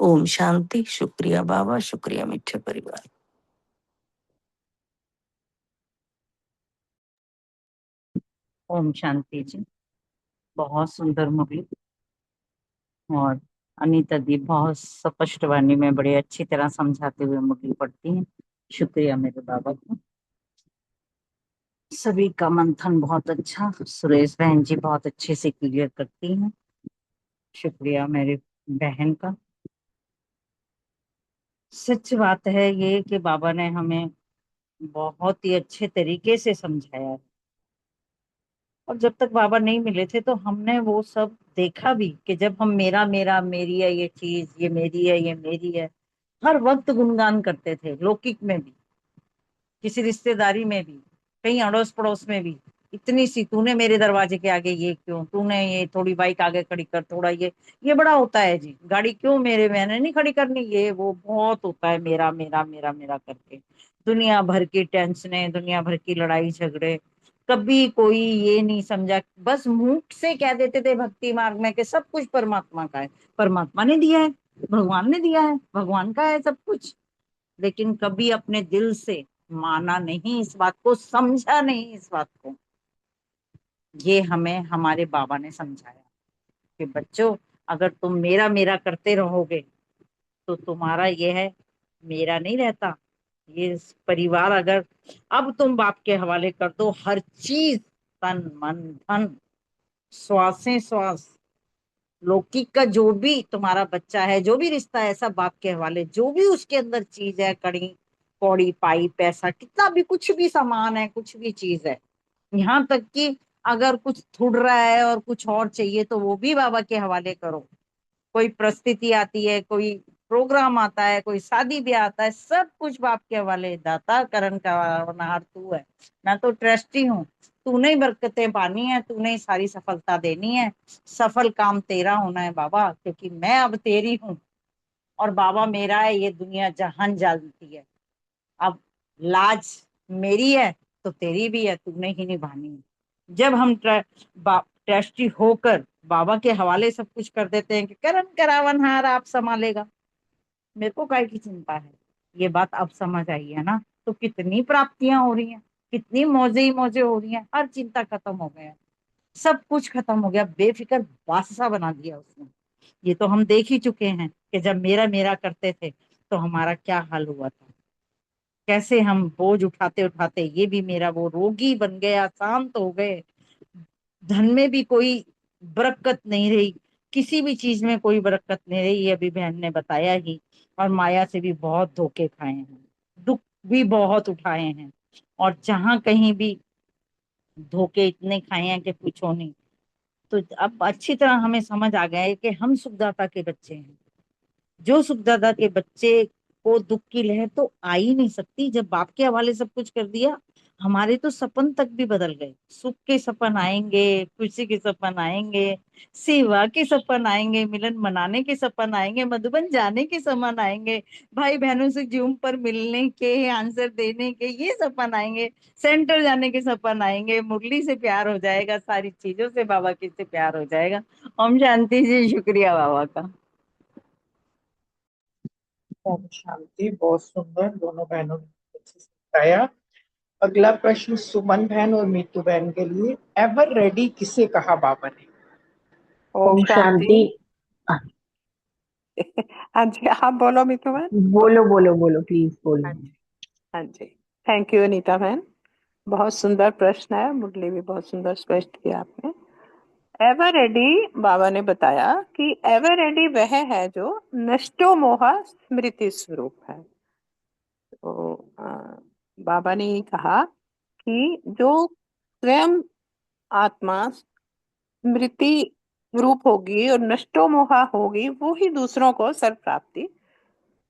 ओम शांति। शुक्रिया बाबा, शुक्रिया मीठे परिवार। ओम शांति जी। बहुत सुंदर मुरली, और अनीता दी बहुत स्पष्ट वाणी में बड़े अच्छी तरह समझाते हुए मुरली पढ़ती हैं। शुक्रिया मेरे बाबा को। सभी का मंथन बहुत अच्छा, सुरेश बहन जी बहुत अच्छे से क्लियर करती हैं। शुक्रिया मेरे बहन का। सच बात है ये कि बाबा ने हमें बहुत ही अच्छे तरीके से समझाया है। और जब तक बाबा नहीं मिले थे तो हमने वो सब देखा भी कि जब हम मेरा मेरा, मेरी है ये चीज, ये मेरी है, ये मेरी है, हर वक्त गुणगान करते थे। लौकिक में भी, किसी रिश्तेदारी में भी, कहीं अड़ोस पड़ोस में भी। इतनी सी, तूने मेरे दरवाजे के आगे ये क्यों, तूने ये थोड़ी बाइक आगे खड़ी कर, थोड़ा ये बड़ा होता है जी। गाड़ी क्यों मेरे, मैंने नहीं खड़ी करनी, ये वो बहुत होता है मेरा मेरा मेरा मेरा करके। दुनिया भर की टेंशनें, दुनिया भर की लड़ाई झगड़े। कभी कोई ये नहीं समझा, बस मुंह से कह देते थे भक्ति मार्ग में कि सब कुछ परमात्मा का है। परमात्मा ने दिया है, भगवान ने दिया है, भगवान का है सब कुछ। लेकिन कभी अपने दिल से माना नहीं इस बात को, समझा नहीं इस बात को। ये हमें हमारे बाबा ने समझाया कि बच्चों, अगर तुम मेरा मेरा करते रहोगे तो तुम्हारा ये है, मेरा नहीं रहता। ये परिवार अगर अब तुम बाप के हवाले कर दो हर चीज, तन मन धन, श्वासें श्वास, लौकिक का जो भी तुम्हारा बच्चा है, जो भी रिश्ता है सब बाप के हवाले, जो भी उसके अंदर चीज है, कड़ी कौड़ी पाई पैसा, कितना भी कुछ भी सामान है, कुछ भी चीज है, यहाँ तक कि अगर कुछ थुड़ रहा है और कुछ और चाहिए तो वो भी बाबा के हवाले करो। कोई परिस्थिति आती है, कोई प्रोग्राम आता है, कोई शादी ब्याह आता है, सब कुछ बाप के हवाले। दाता करण करवनहार तू है, मैं तो ट्रस्टी हूँ, तूने ही बरकतें पानी है, तूने ही सारी सफलता देनी है, सफल काम तेरा होना है बाबा, क्योंकि मैं अब तेरी हूँ और बाबा मेरा है, ये दुनिया जहान जानती है। अब लाज मेरी है तो तेरी भी है, तूने ही निभानी है। जब हम ट्रस्टी होकर बाबा के हवाले सब कुछ कर देते हैं कि करण करावनहार आप संभालेगा, मेरे को काय की चिंता है, ये बात अब समझ आई है ना, तो कितनी प्राप्तियां हो रही हैं, कितनी मौजे ही मौजे हो रही हैं, हर चिंता खत्म हो गया, सब कुछ खत्म हो गया, बेफिक्र बादशाह बना दिया उसने। ये तो हम देख ही चुके हैं कि जब मेरा मेरा करते थे तो हमारा क्या हाल हुआ था, कैसे हम बोझ उठाते उठाते, ये भी मेरा, वो रोगी बन गया, शांत हो गए, धन में भी कोई बरकत नहीं रही, किसी भी चीज में कोई बरकत नहीं रही, ये अभी बहन ने बताया ही। और माया से भी बहुत धोखे खाए हैं, दुख भी बहुत उठाए हैं, और जहां कहीं भी धोखे इतने खाए हैं कि पूछो नहीं। तो अब अच्छी तरह हमें समझ आ गया है कि हम सुखदाता के बच्चे हैं। जो सुखदाता के बच्चे को दुख की लहर तो आ ही नहीं सकती, जब बाप के हवाले सब कुछ कर दिया, हमारे तो सपन तक भी बदल गए। सुख के सपन आएंगे, खुशी के सपन आएंगे, सेवा के सपन आएंगे, मिलन मनाने के सपन आएंगे, मधुबन जाने के सपन आएंगे, भाई बहनों से जूम पर मिलने के, आंसर देने के, ये सपन आएंगे, सेंटर जाने के सपन आएंगे, मुरली से प्यार हो जाएगा, सारी चीजों से बाबा की से प्यार हो जाएगा। ओम शांति जी, शुक्रिया बाबा का। ओम शांति। बहुत सुंदर, दोनों बहनों ने अच्छे से बताया। अगला प्रश्न सुमन बहन और मीतू बहन के लिए, एवर रेडी किसे कहा बाबा ने? ओम शांति। हाँ जी, आप बोलो मितू बहन। बोलो बोलो बोलो प्लीज बोलो। हाँ जी, हाँ जी। थैंक यू अनीता बहन, बहुत सुंदर प्रश्न है, मुरली भी बहुत सुंदर स्पष्ट किया आपने। एवर रेडी, बाबा ने बताया कि एवर रेडी वह है जो नष्टो मोहा स्मृति स्वरूप है। तो बाबा ने ये कहा कि जो स्वयं आत्मा स्मृति रूप होगी और नष्टो मोहा होगी, वो ही दूसरों को सर्व प्राप्ति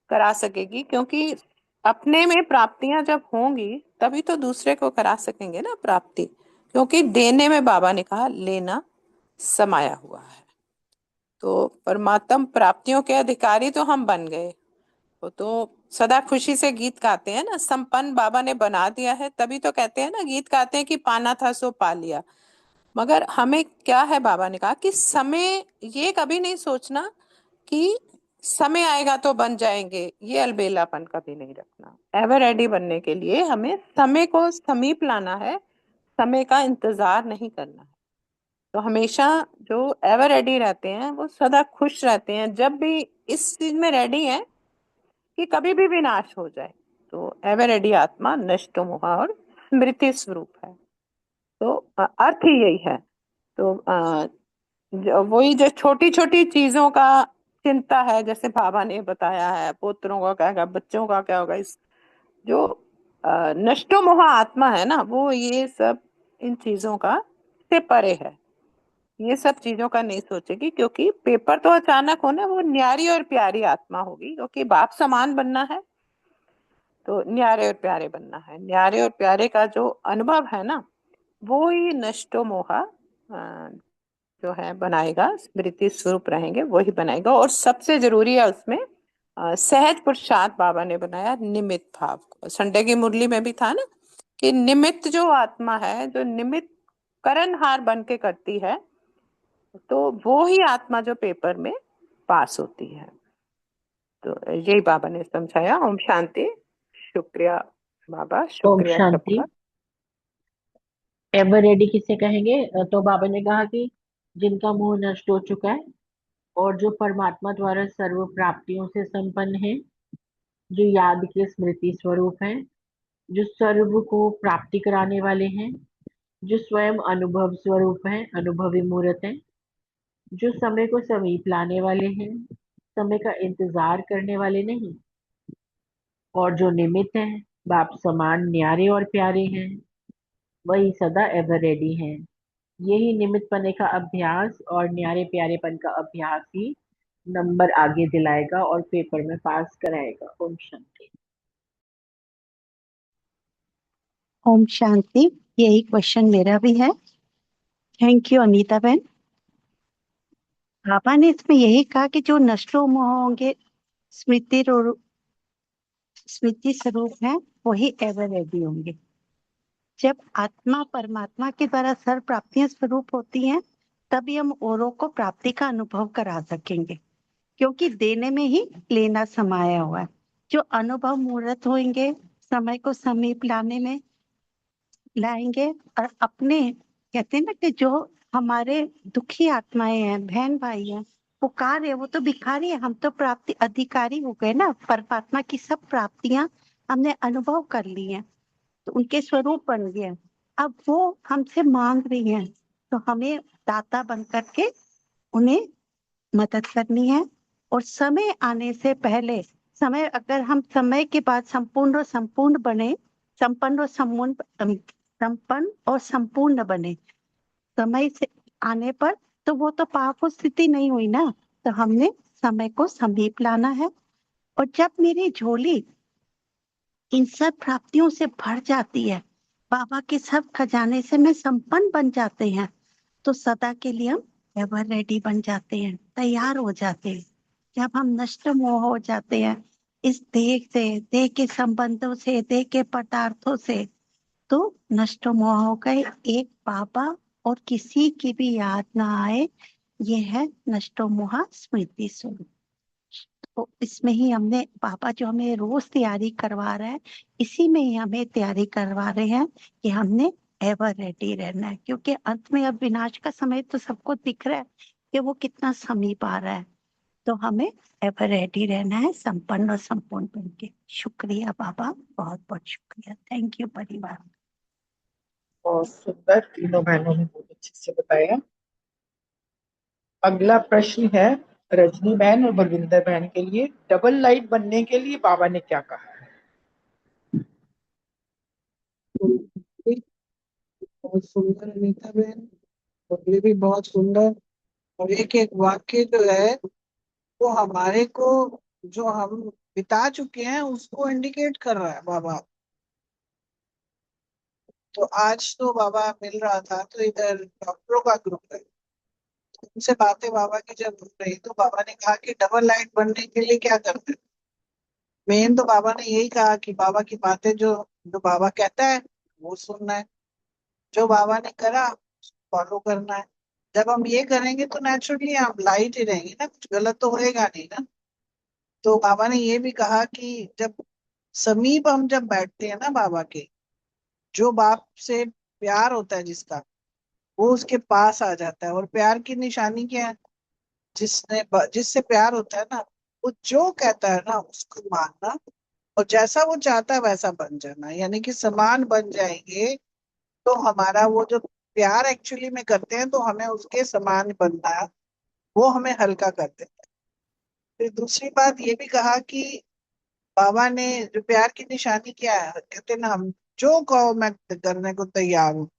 करा सकेगी, क्योंकि अपने में प्राप्तियां जब होंगी तभी तो दूसरे को करा सकेंगे ना प्राप्ति, क्योंकि देने में बाबा ने कहा लेना समाया हुआ है। तो परमात्म प्राप्तियों के अधिकारी तो हम बन गए, वो तो सदा खुशी से गीत गाते हैं ना, संपन्न बाबा ने बना दिया है, तभी तो कहते हैं ना, गीत गाते हैं कि पाना था सो पा लिया। मगर हमें क्या है, बाबा ने कहा कि समय, ये कभी नहीं सोचना कि समय आएगा तो बन जाएंगे, ये अलबेलापन कभी नहीं रखना। एवर रेडी बनने के लिए हमें समय को समीप लाना है, समय का इंतजार नहीं करना है। तो हमेशा जो एवर रेडी रहते हैं वो सदा खुश रहते हैं, जब भी इस चीज में रेडी है कि कभी भी विनाश हो जाए। तो एवर रेडी आत्मा नष्ट मोहा और स्मृति स्वरूप है। तो अर्थ ही यही है। तो वही जो छोटी छोटी चीजों का चिंता है, जैसे बाबा ने बताया है, पुत्रों का क्या होगा, बच्चों का क्या होगा, इस जो नष्टो मोह आत्मा है ना, वो ये सब इन चीजों का से परे है, ये सब चीजों का नहीं सोचेगी, क्योंकि पेपर तो अचानक होना, वो न्यारी और प्यारी आत्मा होगी, क्योंकि बाप समान बनना है तो न्यारे और प्यारे बनना है। न्यारे और प्यारे का जो अनुभव है ना, वो ही नष्टो मोहा जो है बनाएगा, स्मृति स्वरूप रहेंगे वही बनाएगा। और सबसे जरूरी है उसमें सहज पुरुषार्थ बाबा ने बनाया, निमित्त भाव को। संडे की मुरली में भी था ना कि निमित्त जो आत्मा है, जो निमित्त करणहार बन के करती है, तो वो ही आत्मा जो पेपर में पास होती है। तो यही बाबा ने समझाया। ओम शांति। शुक्रिया बाबा, ओम शुक्रिया शांति। सबका। एवर रेडी किसे कहेंगे? तो बाबा ने कहा कि जिनका मोह नष्ट हो चुका है और जो परमात्मा द्वारा सर्व प्राप्तियों से संपन्न है, जो याद के स्मृति स्वरूप हैं, जो सर्व को प्राप्ति कराने वाले हैं, जो स्वयं अनुभव स्वरूप हैं, अनुभवी मूर्त हैं, जो समय को समीप लाने वाले हैं, समय का इंतजार करने वाले नहीं, और जो निमित्त हैं, बाप समान न्यारे और प्यारे हैं, वही सदा एवर रेडी हैं। यही निमित्त पने का अभ्यास और न्यारे प्यारेपन का अभ्यास ही नंबर आगे दिलाएगा और पेपर में पास कराएगा। ओम शांति। ओम शांति। यही क्वेश्चन मेरा भी है। थैंक यू अनीता बहन। बाबा ने इसमें यही कहा कि जो नष्ट मोह होंगे स्मृति स्वरूप है, वही एवर रेडी होंगे। जब आत्मा परमात्मा के द्वारा सर्व प्राप्तियां स्वरूप होती हैं, तभी हम औरों को प्राप्ति का अनुभव करा सकेंगे, क्योंकि देने में ही लेना समाया हुआ है। जो अनुभव मूर्त होंगे, समय को समीप लाने में लाएंगे, और अपने कहते हैं ना कि जो हमारे दुखी आत्माएं हैं, बहन भाई हैं, पुकार है, वो तो भिखारी है, हम तो प्राप्ति अधिकारी हो गए ना। परमात्मा की सब प्राप्तियां हमने अनुभव कर ली हैं, तो उनके स्वरूप बन गए। अब वो हमसे मांग रही हैं, तो हमें दाता बन करके उन्हें मदद करनी है। और समय आने से पहले, समय अगर हम समय के बाद संपूर्ण बने, संपन्न और संपूर्ण बने समय से आने पर, तो वो तो पावरफुल स्थिति नहीं हुई ना। तो हमने समय को समीप लाना है। और जब मेरी झोली इन सब प्राप्तियों से भर जाती है, बाबा के सब खजाने से मैं संपन्न बन जाते हैं, तो सदा के लिए हम एवर रेडी बन जाते हैं, तैयार हो जाते हैं। जब हम नष्ट मोह हो जाते हैं इस देह से, देह के संबंधों से, देह के पदार्थों से, तो नष्ट मोह हो गए। एक बाबा और किसी की भी याद ना आए, ये है नष्ट मोह स्मृति स्वरूप। तो इसमें ही हमने पापा जो हमें रोज तैयारी करवा रहा है, इसी में ही हमें तैयारी करवा रहे हैं कि हमने एवर रेडी रहना है, क्योंकि अंत में अब विनाश का समय तो सबको दिख रहा है कि वो कितना समीप आ रहा है। तो हमें एवर रेडी रहना है, संपन्न और संपूर्ण बन के। शुक्रिया बाबा, बहुत बहुत शुक्रिया। थैंक यू परिवार। बहुत सुंदर, तीनों बहनों ने बहुत अच्छे से बताया। अगला प्रश्न है रजनी बहन और बलविंदर बहन के लिए। डबल लाइट बनने के लिए बाबा ने क्या कहा है? बहुत सुंदर अनीता बहन, मुरली भी बहुत सुंदर। और एक एक वाक्य जो है वो हमारे को, जो हम बिता चुके हैं, उसको इंडिकेट कर रहा है बाबा। तो आज तो बाबा मिल रहा था, तो इधर डॉक्टरों का ग्रुप है, उनसे बातें बाबा की जब हो रही, तो बाबा ने कहा कि डबल लाइट बनने के लिए क्या करते हैं। मेन तो बाबा ने यही कहा कि बाबा की बातें जो जो बाबा कहता है वो सुनना है, जो बाबा ने करा फॉलो करना है। जब हम ये करेंगे तो नेचुरली हम लाइट ही रहेंगे ना, कुछ गलत तो होएगा नहीं ना। तो बाबा ने ये भी कहा कि जब समीप हम जब बैठते हैं ना बाबा के, जो बाप से प्यार होता है जिसका, वो उसके पास आ जाता है। और प्यार की निशानी क्या है? जिससे प्यार होता है ना, वो जो कहता है ना उसको मानना, और जैसा वो चाहता है वैसा बन जाना, यानी कि समान बन जाएंगे। तो हमारा वो जो प्यार एक्चुअली में करते हैं, तो हमें उसके समान बनना है, वो हमें हल्का कर देता है। फिर दूसरी बात ये भी कहा कि बाबा ने जो प्यार की निशानी क्या है, कहते हैं ना, हम जो कहो मैं करने को तैयार हूँ,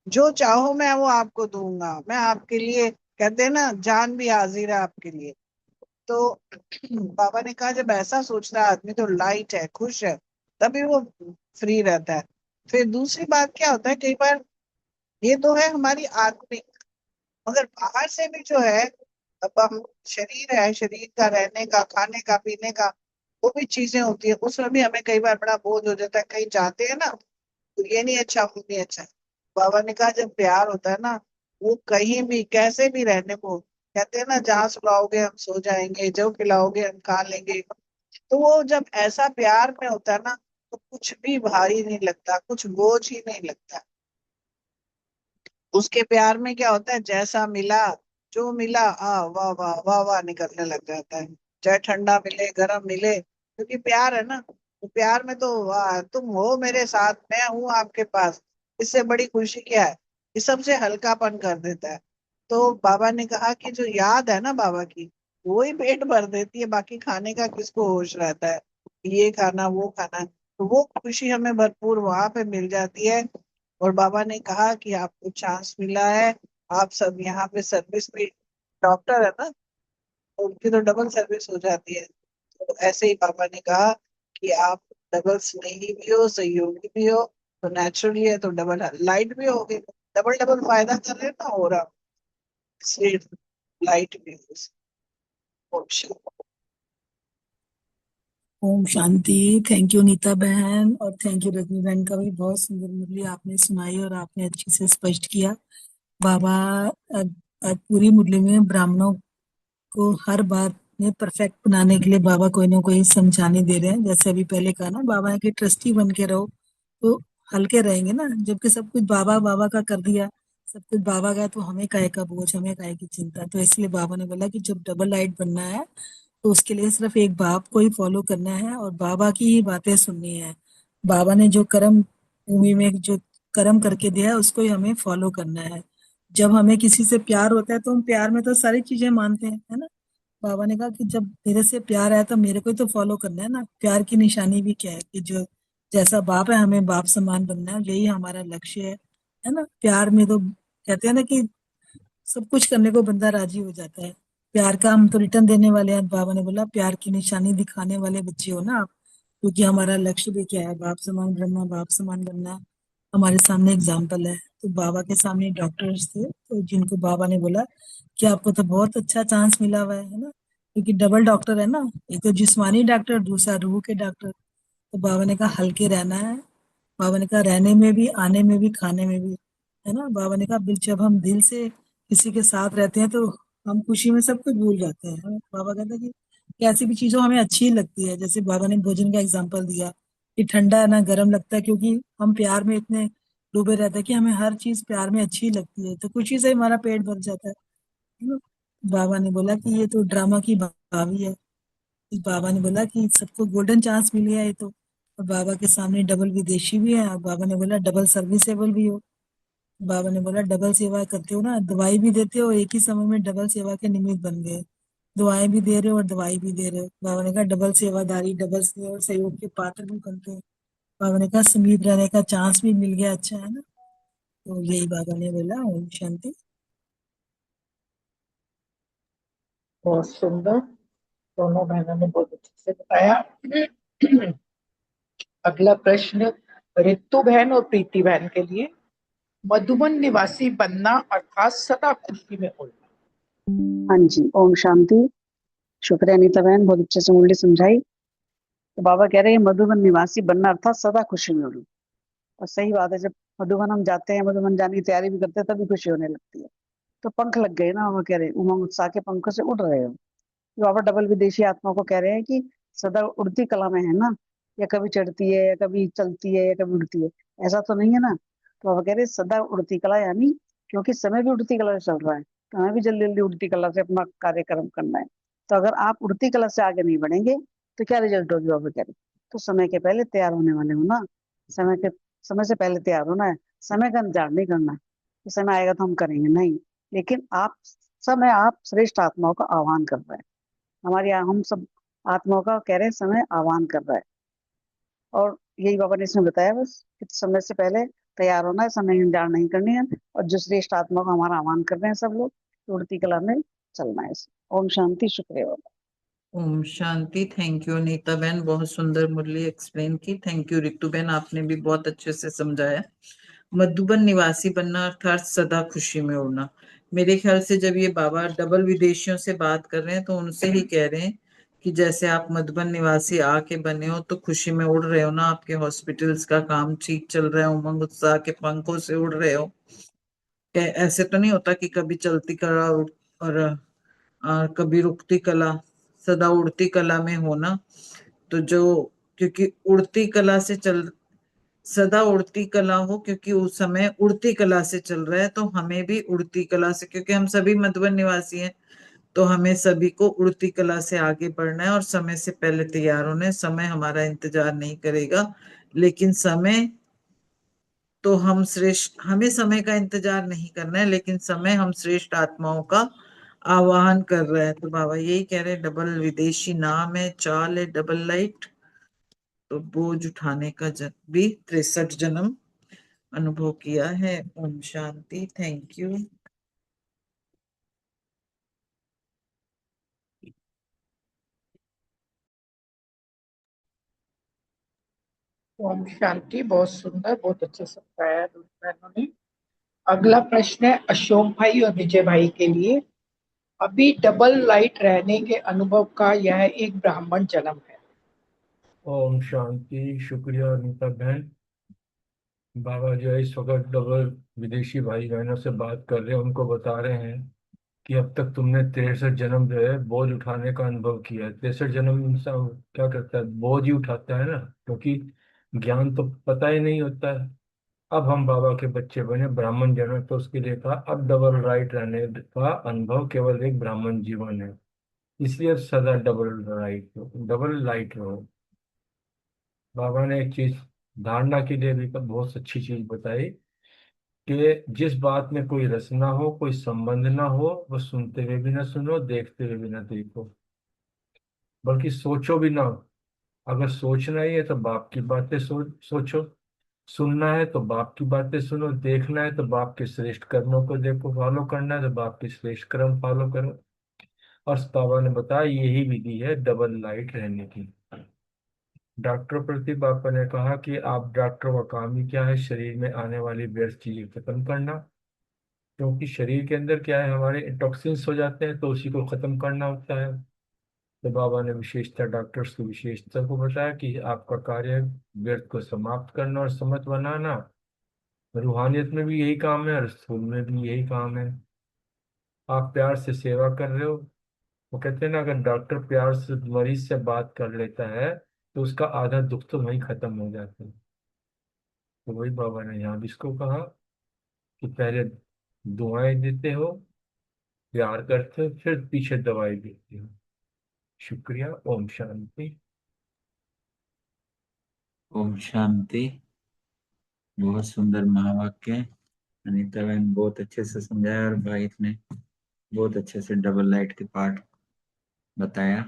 जो चाहो मैं वो आपको दूंगा, मैं आपके लिए, कहते हैं ना, जान भी हाजिर है आपके लिए। तो बाबा ने कहा जब ऐसा सोचता है आदमी, तो लाइट है, खुश है, तभी वो फ्री रहता है। फिर दूसरी बात क्या होता है, कई बार ये तो है हमारी आत्मिक, मगर बाहर से भी जो है, अब हम शरीर है, शरीर का रहने का, खाने का, पीने का, वो भी चीजें होती है, उसमें भी हमें कई बार बड़ा बोझ हो जाता है। कहीं जाते हैं ना, तो ये नहीं अच्छा, वो नहीं अच्छा। बाबा ने कहा जब प्यार होता है ना, वो कहीं भी कैसे भी रहने को, कहते हैं ना, जहाँ सुलाओगे हम सो जाएंगे, जो खिलाओगे हम खा लेंगे। तो वो जब ऐसा प्यार में होता है ना, तो कुछ भी भारी नहीं लगता, कुछ बोझ ही नहीं लगता। उसके प्यार में क्या होता है, जैसा मिला जो मिला वाह वाह वाह वाह निकलने लग जाता है। चाहे ठंडा मिले गरम मिले, क्योंकि प्यार है ना। तो प्यार में तो वाह, तुम हो मेरे साथ, मैं हूं आपके पास, इससे बड़ी खुशी क्या है। ये सबसे हल्कापन कर देता है। तो बाबा ने कहा कि जो याद है ना बाबा की, वो ही पेट भर देती है, बाकी खाने का किसको होश रहता है, ये खाना वो खाना। तो वो खुशी हमें भरपूर वहां पे मिल जाती है। और बाबा ने कहा कि आपको चांस मिला है, आप सब यहाँ पे सर्विस भी, डॉक्टर है ना, तो उनकी तो डबल सर्विस हो जाती है। तो ऐसे ही पापा ने कहा कि आप डबल स्नेही भी हो, सहयोगी भी हो, तो नेचुरली है तो डबल लाइट भी हो गए। डबल डबल फायदा कर रहे हैं ना हो रहा, इसलिए लाइट भी हो। ओम शांति। थैंक यू नीता बहन, और थैंक यू रजनी बहन का भी बहुत सुंदर मुरली आपने सुनाई और आपने अच्छे से स्पष्ट किया। बाबा अब पूरी मुरली में ब्राह्मणों को हर बात में परफेक्ट बनाने के लिए बाबा कोई ना कोई समझाने दे रहे हैं। जैसे अभी पहले कहा ना, बाबा के ट्रस्टी बन के रहो तो हल्के रहेंगे ना, जबकि सब कुछ बाबा बाबा का कर दिया, सब कुछ बाबा का, तो हमें काहे का बोझ, हमें काहे की चिंता। तो इसलिए बाबा ने बोला कि जब डबल लाइट बनना है तो उसके लिए सिर्फ एक बाप को ही फॉलो करना है और बाबा की ही बातें सुननी है। बाबा ने जो कर्म भूमि में जो कर्म करके दिया है उसको ही हमें फॉलो करना है। जब हमें किसी से प्यार होता है तो हम प्यार में तो सारी चीजें मानते हैं, है ना। बाबा ने कहा कि जब मेरे से प्यार है तो मेरे को ही तो फॉलो करना है ना। प्यार की निशानी भी क्या है कि जो जैसा बाप है हमें बाप समान बनना है, यही हमारा लक्ष्य है ना। प्यार में तो कहते हैं ना कि सब कुछ करने को बंदा राजी हो जाता है। प्यार का हम तो रिटर्न देने वाले हैं। बाबा ने बोला प्यार की निशानी दिखाने वाले बच्चे हो ना आप, क्योंकि हमारा लक्ष्य भी क्या है, बाप समान बनना, बाप समान बनना हमारे सामने एग्जाम्पल है। तो बाबा के सामने डॉक्टर्स थे, तो जिनको बाबा ने बोला कि आपको तो बहुत अच्छा चांस मिला हुआ है ना, क्योंकि डबल डॉक्टर है ना, एक तो जिस्मानी डॉक्टर, दूसरा रूह के डॉक्टर। तो बाबा ने कहा हल्के रहना है। बाबा ने कहा रहने में भी, आने में भी, खाने में भी, है ना। बाबा ने कहा जब हम दिल से किसी के साथ रहते हैं तो हम खुशी में सब कुछ भूल जाते हैं, है ना? बाबा कहते हैं कि ऐसी भी चीजों हमें अच्छी ही लगती है। जैसे बाबा ने भोजन का एग्जाम्पल दिया कि ठंडा है ना गर्म लगता है, क्योंकि हम प्यार में इतने डूबे रहते हैं कि हमें हर चीज प्यार में अच्छी लगती है, तो खुशी से हमारा पेट भर जाता है ना। बाबा ने बोला कि ये तो ड्रामा की भाभी है। इस बाबा ने बोला कि सबको गोल्डन चांस मिल गया है तो। और बाबा के सामने डबल विदेशी भी है, और बाबा ने बोला डबल सर्विसेबल भी हो। बाबा ने बोला डबल सेवा करते हो ना, दवाई भी देते हो, एक ही समय में डबल सेवा के निमित्त बन गए। दुआएं भी दे रहे हो और दवाई भी दे रहे हो। बाबा ने कहा डबल सेवादारी, डबल सहयोग के पात्र भी बनते हैं। बाबा ने कहा समीप रहने का चांस भी मिल गया, अच्छा है ना। तो यही बाबा ने बोला। ओम शांति। बहुत सुंदर, दोनों बहनों ने बहुत अच्छे से बताया। अगला प्रश्न रितु बहन और प्रीति बहन के लिए। मधुबन निवासी बनना अर्थात सदा खुशी में उड़ना। हाँ जी, ओम शांति। शुक्रिया अनीता बहन, बहुत अच्छे से मुरली समझाई। तो बाबा कह रहे हैं मधुबन निवासी बनना अर्थात सदा खुशी में उड़ना। और सही बात है, जब मधुबन हम जाते हैं, मधुबन जाने की तैयारी भी करते हैं, तभी खुशी होने लगती है। तो पंख लग गए ना, वो कह रहे हैं उमंग उत्साह के पंखों से उड़ रहे हो। तो बाबा डबल विदेशी आत्मा को कह रहे हैं कि सदा उड़ती कला में है ना, या कभी चढ़ती है या कभी चलती है या कभी उड़ती है, ऐसा तो नहीं है ना। तो बाबा कह रहे हैं सदा उड़ती कला, यानी क्योंकि समय भी उड़ती कला से चल रहा है, तो हमें भी जल्दी जल्दी उड़ती कला से अपना कार्यक्रम करना है। तो अगर आप उड़ती कला से आगे नहीं बढ़ेंगे तो क्या रिजल्ट होगी, बाबा कह रहे हैं। तो समय के पहले तैयार होने वाले हो ना, समय से पहले तैयार होना है। समय का इंतजार नहीं करना है कि समय आएगा तो हम करेंगे, नहीं। लेकिन आप समय, आप श्रेष्ठ आत्माओं का आह्वान कर रहे हैं। हमारी हम सब आत्माओं का कह रहे हैं समय आह्वान कर रहा है। और यही बाबा ने इसमें बताया बस कि समय से पहले तैयार होना है, समय की इंतजार नहीं करनी है। और जो श्रेष्ठ आत्मा को हमारा आह्वान कर रहे हैं सब लोग, तो उड़ती कला में चलना है। ओम शांति, शुक्रिया बाबा। ओम शांति। थैंक यू नीता बहन, बहुत सुंदर मुरली एक्सप्लेन की। थैंक यू रितु बहन, आपने भी बहुत अच्छे से समझाया। मधुबन निवासी बनना अर्थात सदा खुशी में उड़ना। मेरे ख्याल से जब ये बाबा डबल विदेशियों से बात कर रहे हैं तो उनसे ही कह रहे हैं कि जैसे आप मधुबन निवासी आके बने हो तो खुशी में उड़ रहे हो ना, आपके हॉस्पिटल्स का काम ठीक चल रहा है, उमंग उत्साह के पंखों से उड़ रहे हो। ऐसे तो नहीं होता कि कभी चलती कला और कभी रुकती कला, सदा उड़ती कला में होना। तो जो, क्योंकि उड़ती कला से सदा उड़ती कला हो, क्योंकि उस समय उड़ती कला से चल रहा है, तो हमें भी उड़ती कला से, क्योंकि हम सभी मधुबन निवासी हैं, तो हमें सभी को उड़ती कला से आगे बढ़ना है और समय से पहले तैयार होना है। समय हमारा इंतजार नहीं करेगा, लेकिन समय तो हमें समय का इंतजार नहीं करना है, लेकिन समय हम श्रेष्ठ आत्माओं का आवाहन कर रहा है। तो बाबा यही कह रहे हैं, डबल विदेशी नाम है, चाल है डबल लाइट, तो बोझ उठाने का भी 63 जन्म अनुभव किया है। ओम शांति। Thank you. ओम शांति। बहुत सुंदर, बहुत अच्छे से बताया बहनों ने। अगला प्रश्न है अशोक भाई और विजय भाई के लिए। अभी डबल लाइट रहने के अनुभव का यह एक ब्राह्मण जन्म है। ओम शांति। शुक्रिया अनीता बहन। बाबा जो है इस वक्त डबल विदेशी भाई बहनों से बात कर रहे हैं, उनको बता रहे हैं कि अब तक तुमने 63 जन्म जो है बोझ उठाने का अनुभव किया है। 63 जन्म इंसान क्या करता है, बोझ ही उठाता है ना, क्योंकि ज्ञान तो पता ही नहीं होता है। अब हम बाबा के बच्चे बने, ब्राह्मण जन्म, तो उसके लिए कहा अब डबल राइट रहने का अनुभव केवल एक ब्राह्मण जीवन है, इसलिए सदा डबल राइट हो, डबल लाइट रहो। बाबा ने एक चीज धारणा के लिए भी बहुत अच्छी चीज बताई कि जिस बात में कोई रस ना हो, कोई संबंध ना हो, वो सुनते हुए भी ना सुनो, देखते हुए भी ना देखो, बल्कि सोचो भी ना। अगर सोचना ही है तो बाप की बातें सोचो, सुनना है तो बाप की बातें सुनो, देखना है तो बाप के श्रेष्ठ कर्मों को देखो, फॉलो करना है तो बाप के श्रेष्ठ कर्म फॉलो करो। और बाबा ने बताया यही विधि है डबल लाइट रहने की। डॉक्टर प्रति बापा ने कहा कि आप डॉक्टर का काम ही क्या है, शरीर में आने वाली व्यर्थ चीजें खत्म करना, क्योंकि शरीर के अंदर क्या है, हमारे टॉक्सिन्स हो जाते हैं, तो उसी को खत्म करना होता है। तो बाबा ने विशेषता, डॉक्टर्स की विशेषता को बताया कि आपका कार्य है व्यर्थ को समाप्त करना और समत बनाना। रूहानियत में भी यही काम है और स्थूल में भी यही काम है। आप प्यार से सेवा कर रहे हो। वो कहते हैं ना, अगर डॉक्टर प्यार से मरीज से बात कर लेता है तो उसका आधा दुख तो वहीं खत्म हो जाता है। तो वही बाबा ने यहाँ भी इसको कहा कि पहले दुआएं देते हो, प्यार करते हो, फिर पीछे दवाई देते हो। शुक्रिया। ओम शांति। ओम शांति। बहुत सुंदर महावाक्य। अनीता बहन बहुत अच्छे से समझाया और भाई ने बहुत अच्छे से डबल लाइट के पार्ट बताया।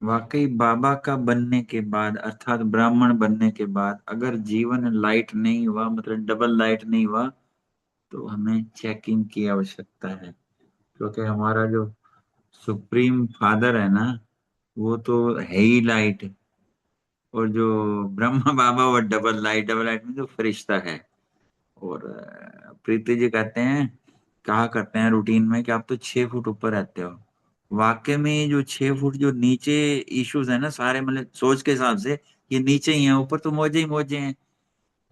वाकई बाबा का बनने के बाद, अर्थात ब्राह्मण बनने के बाद, अगर जीवन लाइट नहीं हुआ, मतलब डबल लाइट नहीं हुआ, तो हमें चेकिंग की आवश्यकता है। क्योंकि हमारा जो सुप्रीम फादर है ना, वो तो है ही लाइट, और जो ब्रह्मा बाबा वो डबल लाइट, डबल लाइट में जो फरिश्ता है। और प्रीति जी कहते हैं, कहा करते हैं रूटीन में कि आप तो 6 फुट ऊपर रहते हो। वाकई में ये जो 6 फुट जो नीचे इश्यूज है ना सारे, मतलब सोच के हिसाब से ये नीचे ही है, ऊपर तो मौजे ही मौजे हैं।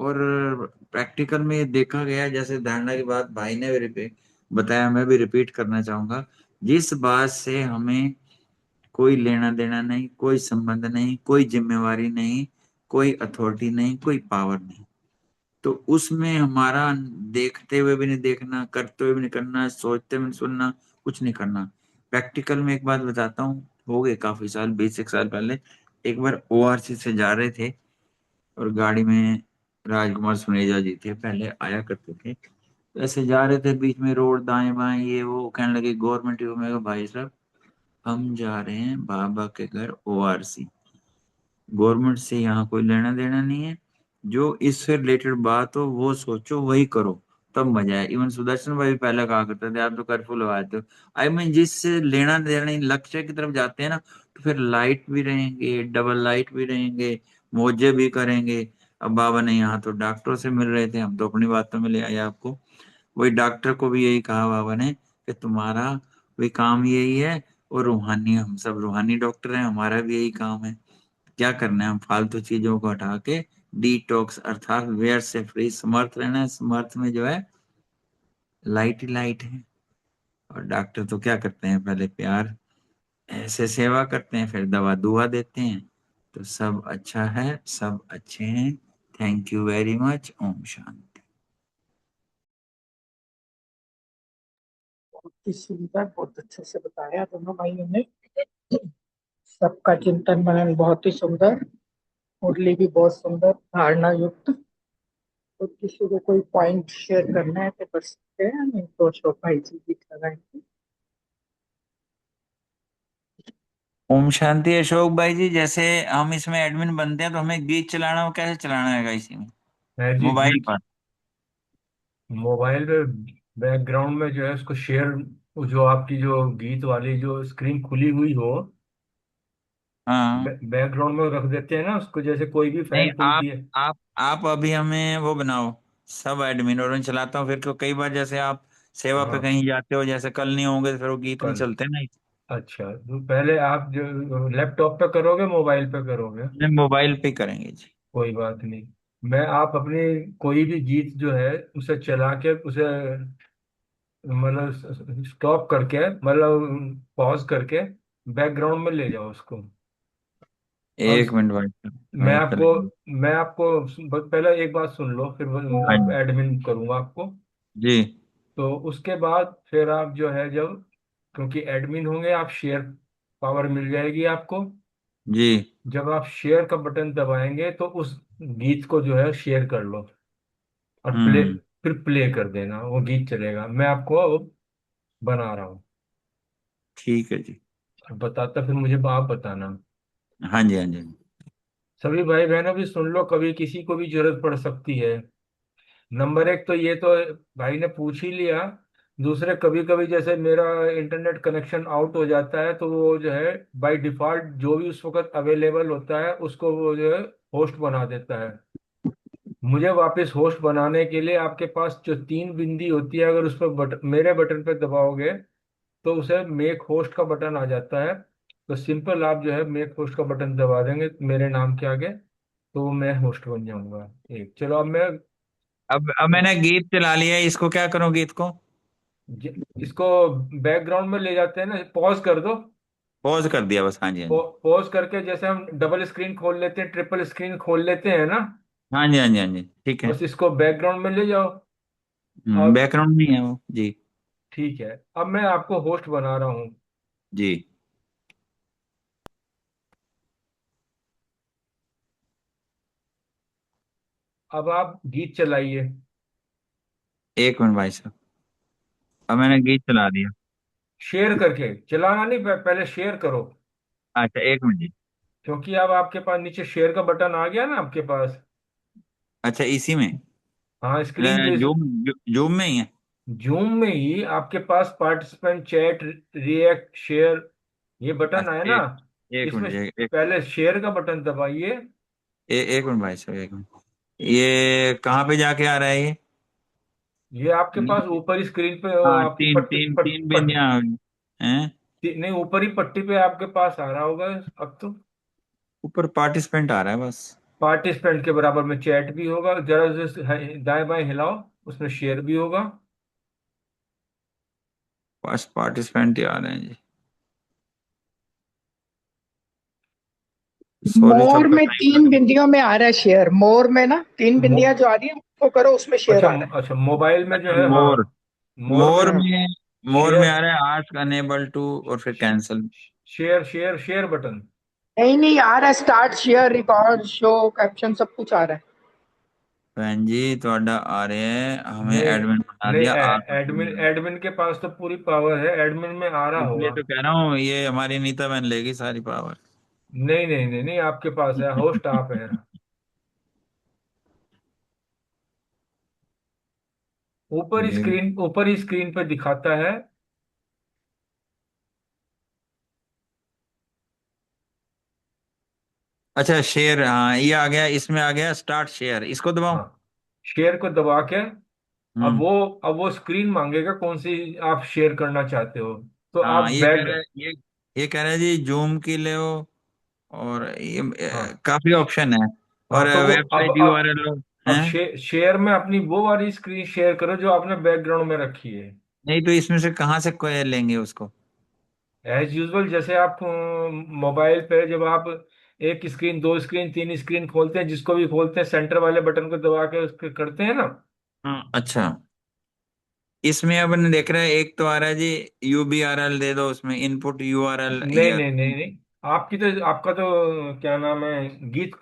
और प्रैक्टिकल में ये देखा गया, जैसे धारणा की बात भाई ने भी बताया, मैं भी रिपीट करना चाहूंगा। जिस बात से हमें कोई लेना देना नहीं, कोई संबंध नहीं, कोई जिम्मेवारी नहीं, कोई अथॉरिटी नहीं, कोई पावर नहीं, तो उसमें हमारा देखते हुए भी नहीं देखना, करते हुए भी नहीं करना, सोचते हुए नहीं सुनना, कुछ नहीं करना। प्रैक्टिकल में एक बात बताता हूँ, हो गए काफी साल, 20 एक साल पहले, एक बार ओआरसी से जा रहे थे और गाड़ी में राजकुमार सुनेजा जी थे, पहले आया करते थे। तो ऐसे जा रहे थे, बीच में रोड दाएं बाएं ये वो, कहने लगे गवर्नमेंट। में कहा, भाई साहब हम जा रहे हैं बाबा के घर ओआरसी, गवर्नमेंट से यहाँ कोई लेना देना नहीं है, जो इससे रिलेटेड बात हो वो सोचो, वही करो, तब मजा है। इवन सुदर्शन भाई भी पहले कहा करते थे, आप तो कर्फ्यू लगाते हो। आई मीन जिससे लेना देना नहीं, लक्ष्य की तरफ जाते हैं ना, तो फिर लाइट भी रहेंगे, डबल लाइट भी रहेंगे, मौजे भी करेंगे। अब बाबा ने यहाँ तो डॉक्टरों से मिल रहे थे, हम तो अपनी बातों में ले आए आपको। वही डॉक्टर को भी यही कहा बाबा ने कि तुम्हारा भी काम यही है, और रूहानी, हम सब रूहानी डॉक्टर हैं, हमारा भी यही काम है। क्या करना है, हम फालतू चीजों को हटा के डिटॉक्स, अर्थात वेयर से फ्री, समर्थ रहना है। समर्थ में जो है लाइट ही लाइट है। और डॉक्टर तो क्या करते हैं, पहले प्यार ऐसे सेवा करते हैं, फिर दवा दुआ देते हैं। तो सब अच्छा है, सब अच्छे हैं। Thank you very much. Om Shanti. बहुत ही सुंदर, बहुत अच्छे से बताया दोनों भाइयों ने। सबका चिंतन मनन बहुत ही सुंदर, मुरली भी बहुत सुंदर, धारणा युक्त। तो किसी को कोई पॉइंट शेयर करना है तो कर सकते हैं, नहीं तो अशोक भाई जी भी लगाएंगे। ओम शांति। अशोक भाई जी, जैसे हम इसमें एडमिन बनते हैं तो हमें गीत चलाना हो, कैसे चलाना है इसी में? है जी मोबाइल गीत। पर? मोबाइल पे बैकग्राउंड में जो है उसको शेयर, जो आपकी जो गीत वाली जो स्क्रीन खुली हुई हो, हाँ। बैकग्राउंड में रख देते हैं ना उसको, जैसे कोई भी नहीं, फैन खुलती है। आप अभी हमें वो बनाओ, सब एडमिन, और मैं चलाता हूँ फिर। कई बार जैसे आप सेवा पे हाँ, कहीं जाते हो, जैसे कल नहीं होंगे तो फिर वो गीत नहीं कल। चलते ना। अच्छा, तो पहले आप जो लैपटॉप पे करोगे मोबाइल पे करोगे? मैं मोबाइल पे करेंगे जी। कोई बात नहीं। मैं आप अपनी कोई भी गीत जो है उसे चला के उसे मतलब स्टॉप करके, मतलब पॉज करके बैकग्राउंड में ले जाओ उसको। और एक मिनट वेट मैं वेट आपको करेंगे। मैं आपको पहले एक बात सुन लो, फिर हाँ आप जी। एडमिन करूंगा आपको। जी। तो उसके बाद फिर आप जो है जब, क्योंकि एडमिन होंगे आप, शेयर पावर मिल जाएगी आपको। जी। जब आप शेयर का बटन दबाएंगे तो उस गीत को जो है शेयर कर लो, और हम्म। फिर प्ले कर देना, वो गीत चलेगा। मैं आपको अब बना रहा हूँ, ठीक है जी। बताता फिर मुझे आप बताना। हाँ जी, हाँ जी। सभी भाई बहनों भी सुन लो, कभी किसी को भी जरूरत पड़ सकती है। नंबर एक तो ये तो भाई ने पूछ ही लिया। दूसरे, कभी कभी जैसे मेरा इंटरनेट कनेक्शन आउट हो जाता है तो वो जो है बाय डिफॉल्ट जो भी उस वक्त अवेलेबल होता है उसको वो जो है होस्ट बना देता है। मुझे वापस होस्ट बनाने के लिए आपके पास जो तीन बिंदी होती है, अगर उस पर मेरे बटन पर दबाओगे तो उसे मेक होस्ट का बटन आ जाता है। तो सिंपल आप जो है मेक होस्ट का बटन दबा देंगे मेरे नाम के आगे, तो मैं होस्ट बन जाऊंगा। एक चलो, अब मैं अब मैंने गीत चला लिया है, इसको क्या करूँ गीत को? इसको बैकग्राउंड में ले जाते हैं ना, पॉज कर दो। पॉज कर दिया बस। हाँ जी, हाँ जी। पॉज करके जैसे हम डबल स्क्रीन खोल लेते हैं, ट्रिपल स्क्रीन खोल लेते हैं ना, हाँ जी, हाँ जी, हाँ जी, ठीक है। बस इसको बैकग्राउंड में ले जाओ। अब बैकग्राउंड नहीं है वो जी। ठीक है, अब मैं आपको होस्ट बना रहा हूँ। जी। अब आप गीत चलाइए। एक मिनट भाई साहब, अब मैंने गीत चला दिया। शेयर करके चलाना नहीं, पहले शेयर करो। अच्छा, एक मिनट जी। क्योंकि अब आपके पास नीचे शेयर का बटन आ गया ना आपके पास। अच्छा, इसी में? हाँ, स्क्रीन पे। जूम जूम में ही है? जूम में ही आपके पास पार्टिसिपेंट, चैट, रिएक्ट, शेयर, ये बटन आया अच्छा, ना। एक इसमें मिनट जी, पहले शेयर का बटन दबाइए। एक मिनट भाई साहब, एक मिनट। ये कहाँ पे जाके आ रहा है ये? ये आपके पास नीचे? ऊपरी स्क्रीन पे हाँ, आपकी तीन पट्टी तीन पट, तीन पट, बिंदियां हैं। नहीं, ऊपरी पट्टी पे आपके पास आ रहा होगा अब तो। ऊपर पार्टिसिपेंट आ रहा है बस। पार्टिसिपेंट के बराबर में चैट भी होगा, जरा से दाएं बाएं हिलाओ, उसमें शेयर भी होगा। बस पार्टिसिपेंट ही आ रहे हैं जी। सॉरी, मोर सबका में टाइम तीन लगा। बिंदियों में आ रहा है शेयर, मोर में ना तीन मो, बिंदियां जो आ रही है उसको करो, उसमें शेयर अच्छा आ रहा है। अच्छा, मोबाइल में जो अच्छा, है, हाँ, मोर। मोर में, मोर हाँ, में मोर में शेयर, आ रहा है आस्क अनेबल टू, और फिर cancel. Share share share button. नहीं नहीं, आ रहा है start share record show caption सब कुछ आ रहा है। बहन जी, ਤੁਹਾਡਾ आ रहे हैं, हमें नहीं एडमिन बना नहीं, दिया आप। एडमिन एडमिन के पास तो पूरी पावर है, एडमिन में आ रहा इसलिए होगा। तो कह रहा हूँ, ये हमारी नीता बहन लेगी सारी पावर। नहीं नहीं नहीं नहीं, आपके पास है, होस्ट आप है। ये ऊपर ही स्क्रीन पे दिखाता है। अच्छा, शेयर, हाँ ये आ गया, इसमें आ गया स्टार्ट शेयर, इसको दबाओ। हाँ, शेयर को दबा के, अब हम्म। वो अब वो स्क्रीन मांगेगा कौन सी आप शेयर करना चाहते हो। तो आप हाँ, ये कह बैक, रहा है, ये कह रहा है जी, जूम की ले हो, और ये हाँ काफी ऑप्शन है, और हाँ, तो वो वेबसाइट यूआरएल अब है। शेयर में अपनी वो वाली स्क्रीन शेयर करो जो आपने बैकग्राउंड में रखी है। नहीं तो इसमें से कहाँ से लेंगे उसको? एज यूजुअल, जैसे आप मोबाइल पे जब आप एक स्क्रीन, दो स्क्रीन, तीन स्क्रीन खोलते हैं, जिसको भी खोलते हैं सेंटर वाले बटन को दबा के उसके करते हैं ना। हाँ अच्छा, इसमें अब ने देख रहा है, एक तो आ रहा है जी UBRL दे दो, उसमें इनपुट URL नहीं या। नहीं नहीं नहीं, आपका तो क्या नाम है, गीत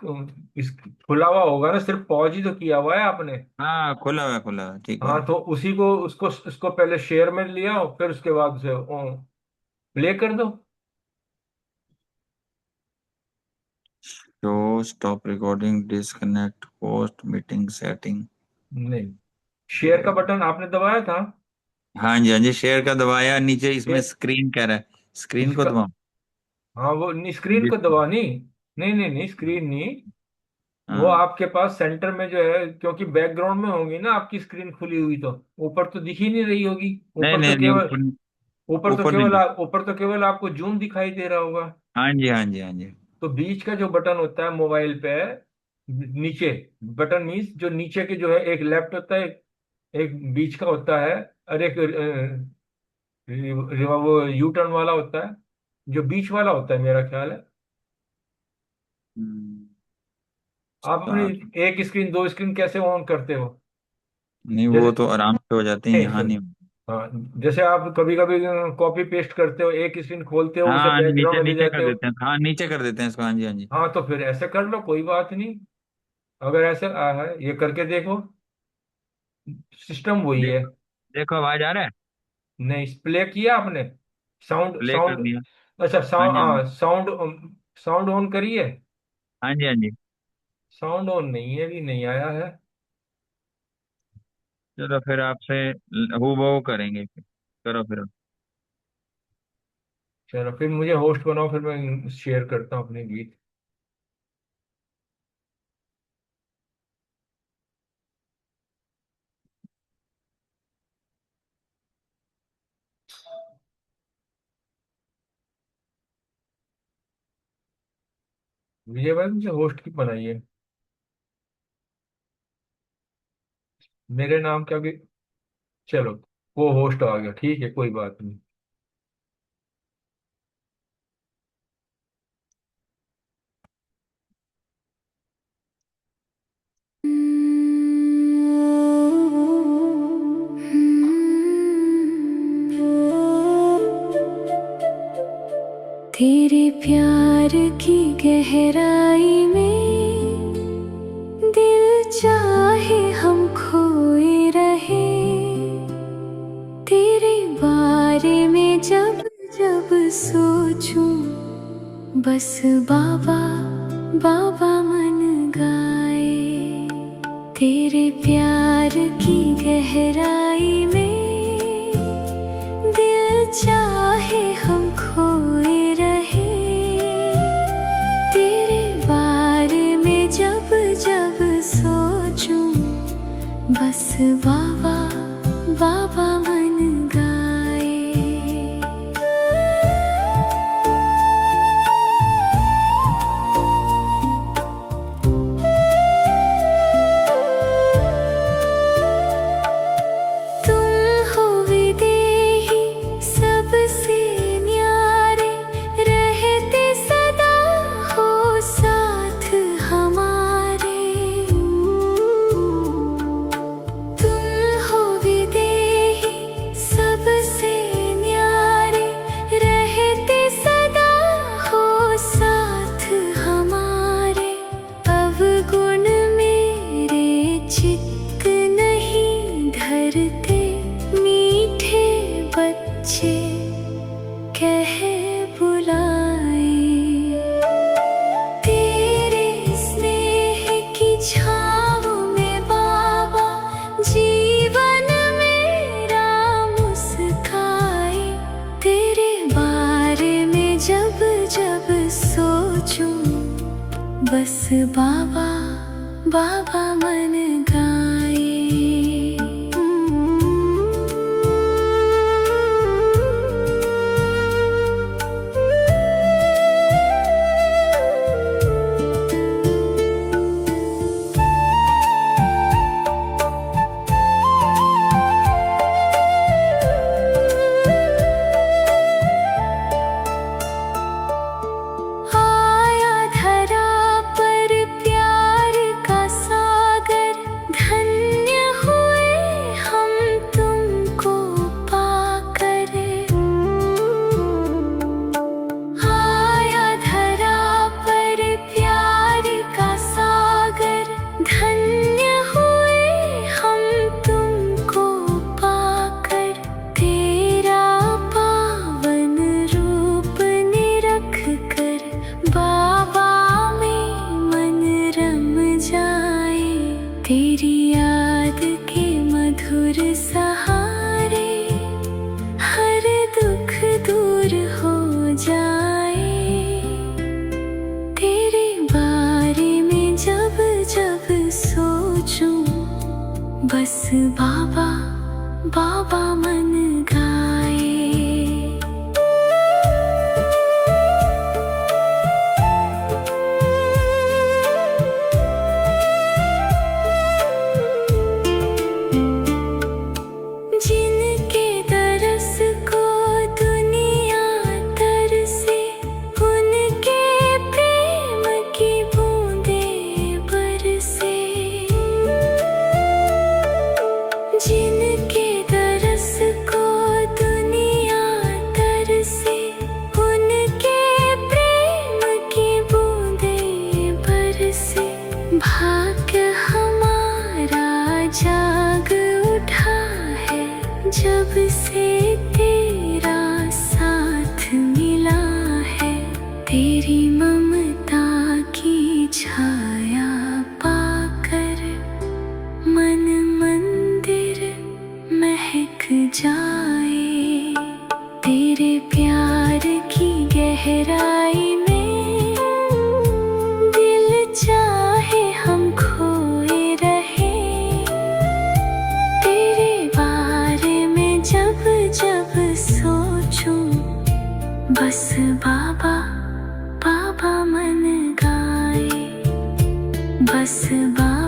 इस खुला हुआ होगा ना, सिर्फ पॉज ही तो किया हुआ है आपने। हाँ खुला हुआ ठीक है। हाँ तो उसी को उसको पहले शेयर में लिया, फिर उसके बाद उसे प्ले कर दो। Show stop recording, disconnect, post meeting setting. नहीं, शेयर का बटन आपने दबाया था। हाँ जी हाँ जी, शेयर का दबाया, नीचे इसमें फिर स्क्रीन कह रहा है, स्क्रीन को इसका, दबाओ। हाँ वो नहीं, स्क्रीन को दबानी। नहीं नहीं नहीं, स्क्रीन नहीं। वो हाँ आपके पास सेंटर में जो है, क्योंकि बैकग्राउंड में होगी ना आपकी स्क्रीन खुली हुई, तो ऊपर तो दिख ही नहीं रही होगी। नहीं ऊपर तो नहीं नहीं, केवल ऊपर ऊपर तो ऊपर केवल नहीं। ऊपर तो केवल आपको जूम दिखाई दे रहा होगा। हाँ जी हाँ जी हाँ जी। तो बीच का जो बटन होता है मोबाइल पे, नीचे बटन मीन्स जो नीचे के जो है, एक लेफ्ट होता है, एक बीच का होता है, और एक वो यू टर्न वाला होता है। जो बीच वाला होता है मेरा ख्याल है, हम्म, आप अपनी start। एक स्क्रीन दो स्क्रीन कैसे ऑन करते हो? नहीं वो जैसे तो आराम से हो जाते हैं, नहीं यहाँ सुन, नहीं। हाँ, जैसे आप कभी कभी कॉपी पेस्ट करते हो, एक स्क्रीन खोलते हो, उसे हाँ बैकग्राउंड नीचे में ले नीचे जाते कर हो। देते हैं, हाँ नीचे कर देते हैं इसको, हाँ जी हाँ जी। हाँ तो फिर ऐसे कर लो, कोई बात नहीं। अगर ऐसे है, ये करके देखो, सिस्टम वही है। देखो, देखो आवाज आ रहा है। नहीं, प्ले किया आपने? साउंड प्ले कर साउंड दिया। अच्छा, हाँ साउंड, जी हाँ जी। हाँ साउंड, साउंड ऑन करिए। हाँ जी हाँ जी। साउंड ऑन नहीं है, भी नहीं आया है। चलो फिर आपसे हूबहू करेंगे फिर, करो फिर। चलो फिर मुझे होस्ट बनाओ, फिर मैं शेयर करता हूँ अपने गीत। विजय भाई मुझे होस्ट की बनाइए, मेरे नाम क्या भी। चलो, वो होस्ट आ गया, ठीक है, कोई बात नहीं। तेरे प्यार की गहराई में दिल चाहे हम खोए रहे, तेरे बारे में जब जब सोचूं, बस बाबा बाबा मन गाए। तेरे प्यार की गहराई में दिल चाहे हम खोए रहे, तेरे बारे में जब जब सोचूं, बस बाबा बाबा मन गाए। तुम हो विदेही सबसे न्यारे, रहते सदा हो साथ हमारे। तुम हो विदेही सबसे न्यारे, रहते सदा हो साथ हमारे। अवगुण मेरे चित्त नहीं धरते, मीठे बच्चे कह बुलाए। तेरे स्नेह की छाँव में बाबा जीवन मेरा मुस्काए। तेरे बारे में जब जब सोचूं, बस बाबा बाबा मन गाए। आया धरा तेरी याद के मधुर सहारे हर दुख दूर हो जाए। तेरे बारे में जब जब सोचूं बस बाबा बाबा मन गाए। जिनके दरस को दुनिया तरसे उनके प्रेम की बूंदें बरसे। जिनके दरस को दुनिया तरसे उनके प्रेम की बूंदें बरसे। भाग्य हमारा जाग उठा है जब से तेरा साथ मिला है। तेरी ममता की छाया पाकर मन मंदिर महक जाए। तेरे प्यार की गहराई में दिल चाहे हम खोए रहे। तेरे बारे में जब जब सोचूं बस बाबा बाबा मन गाए। बस बाबा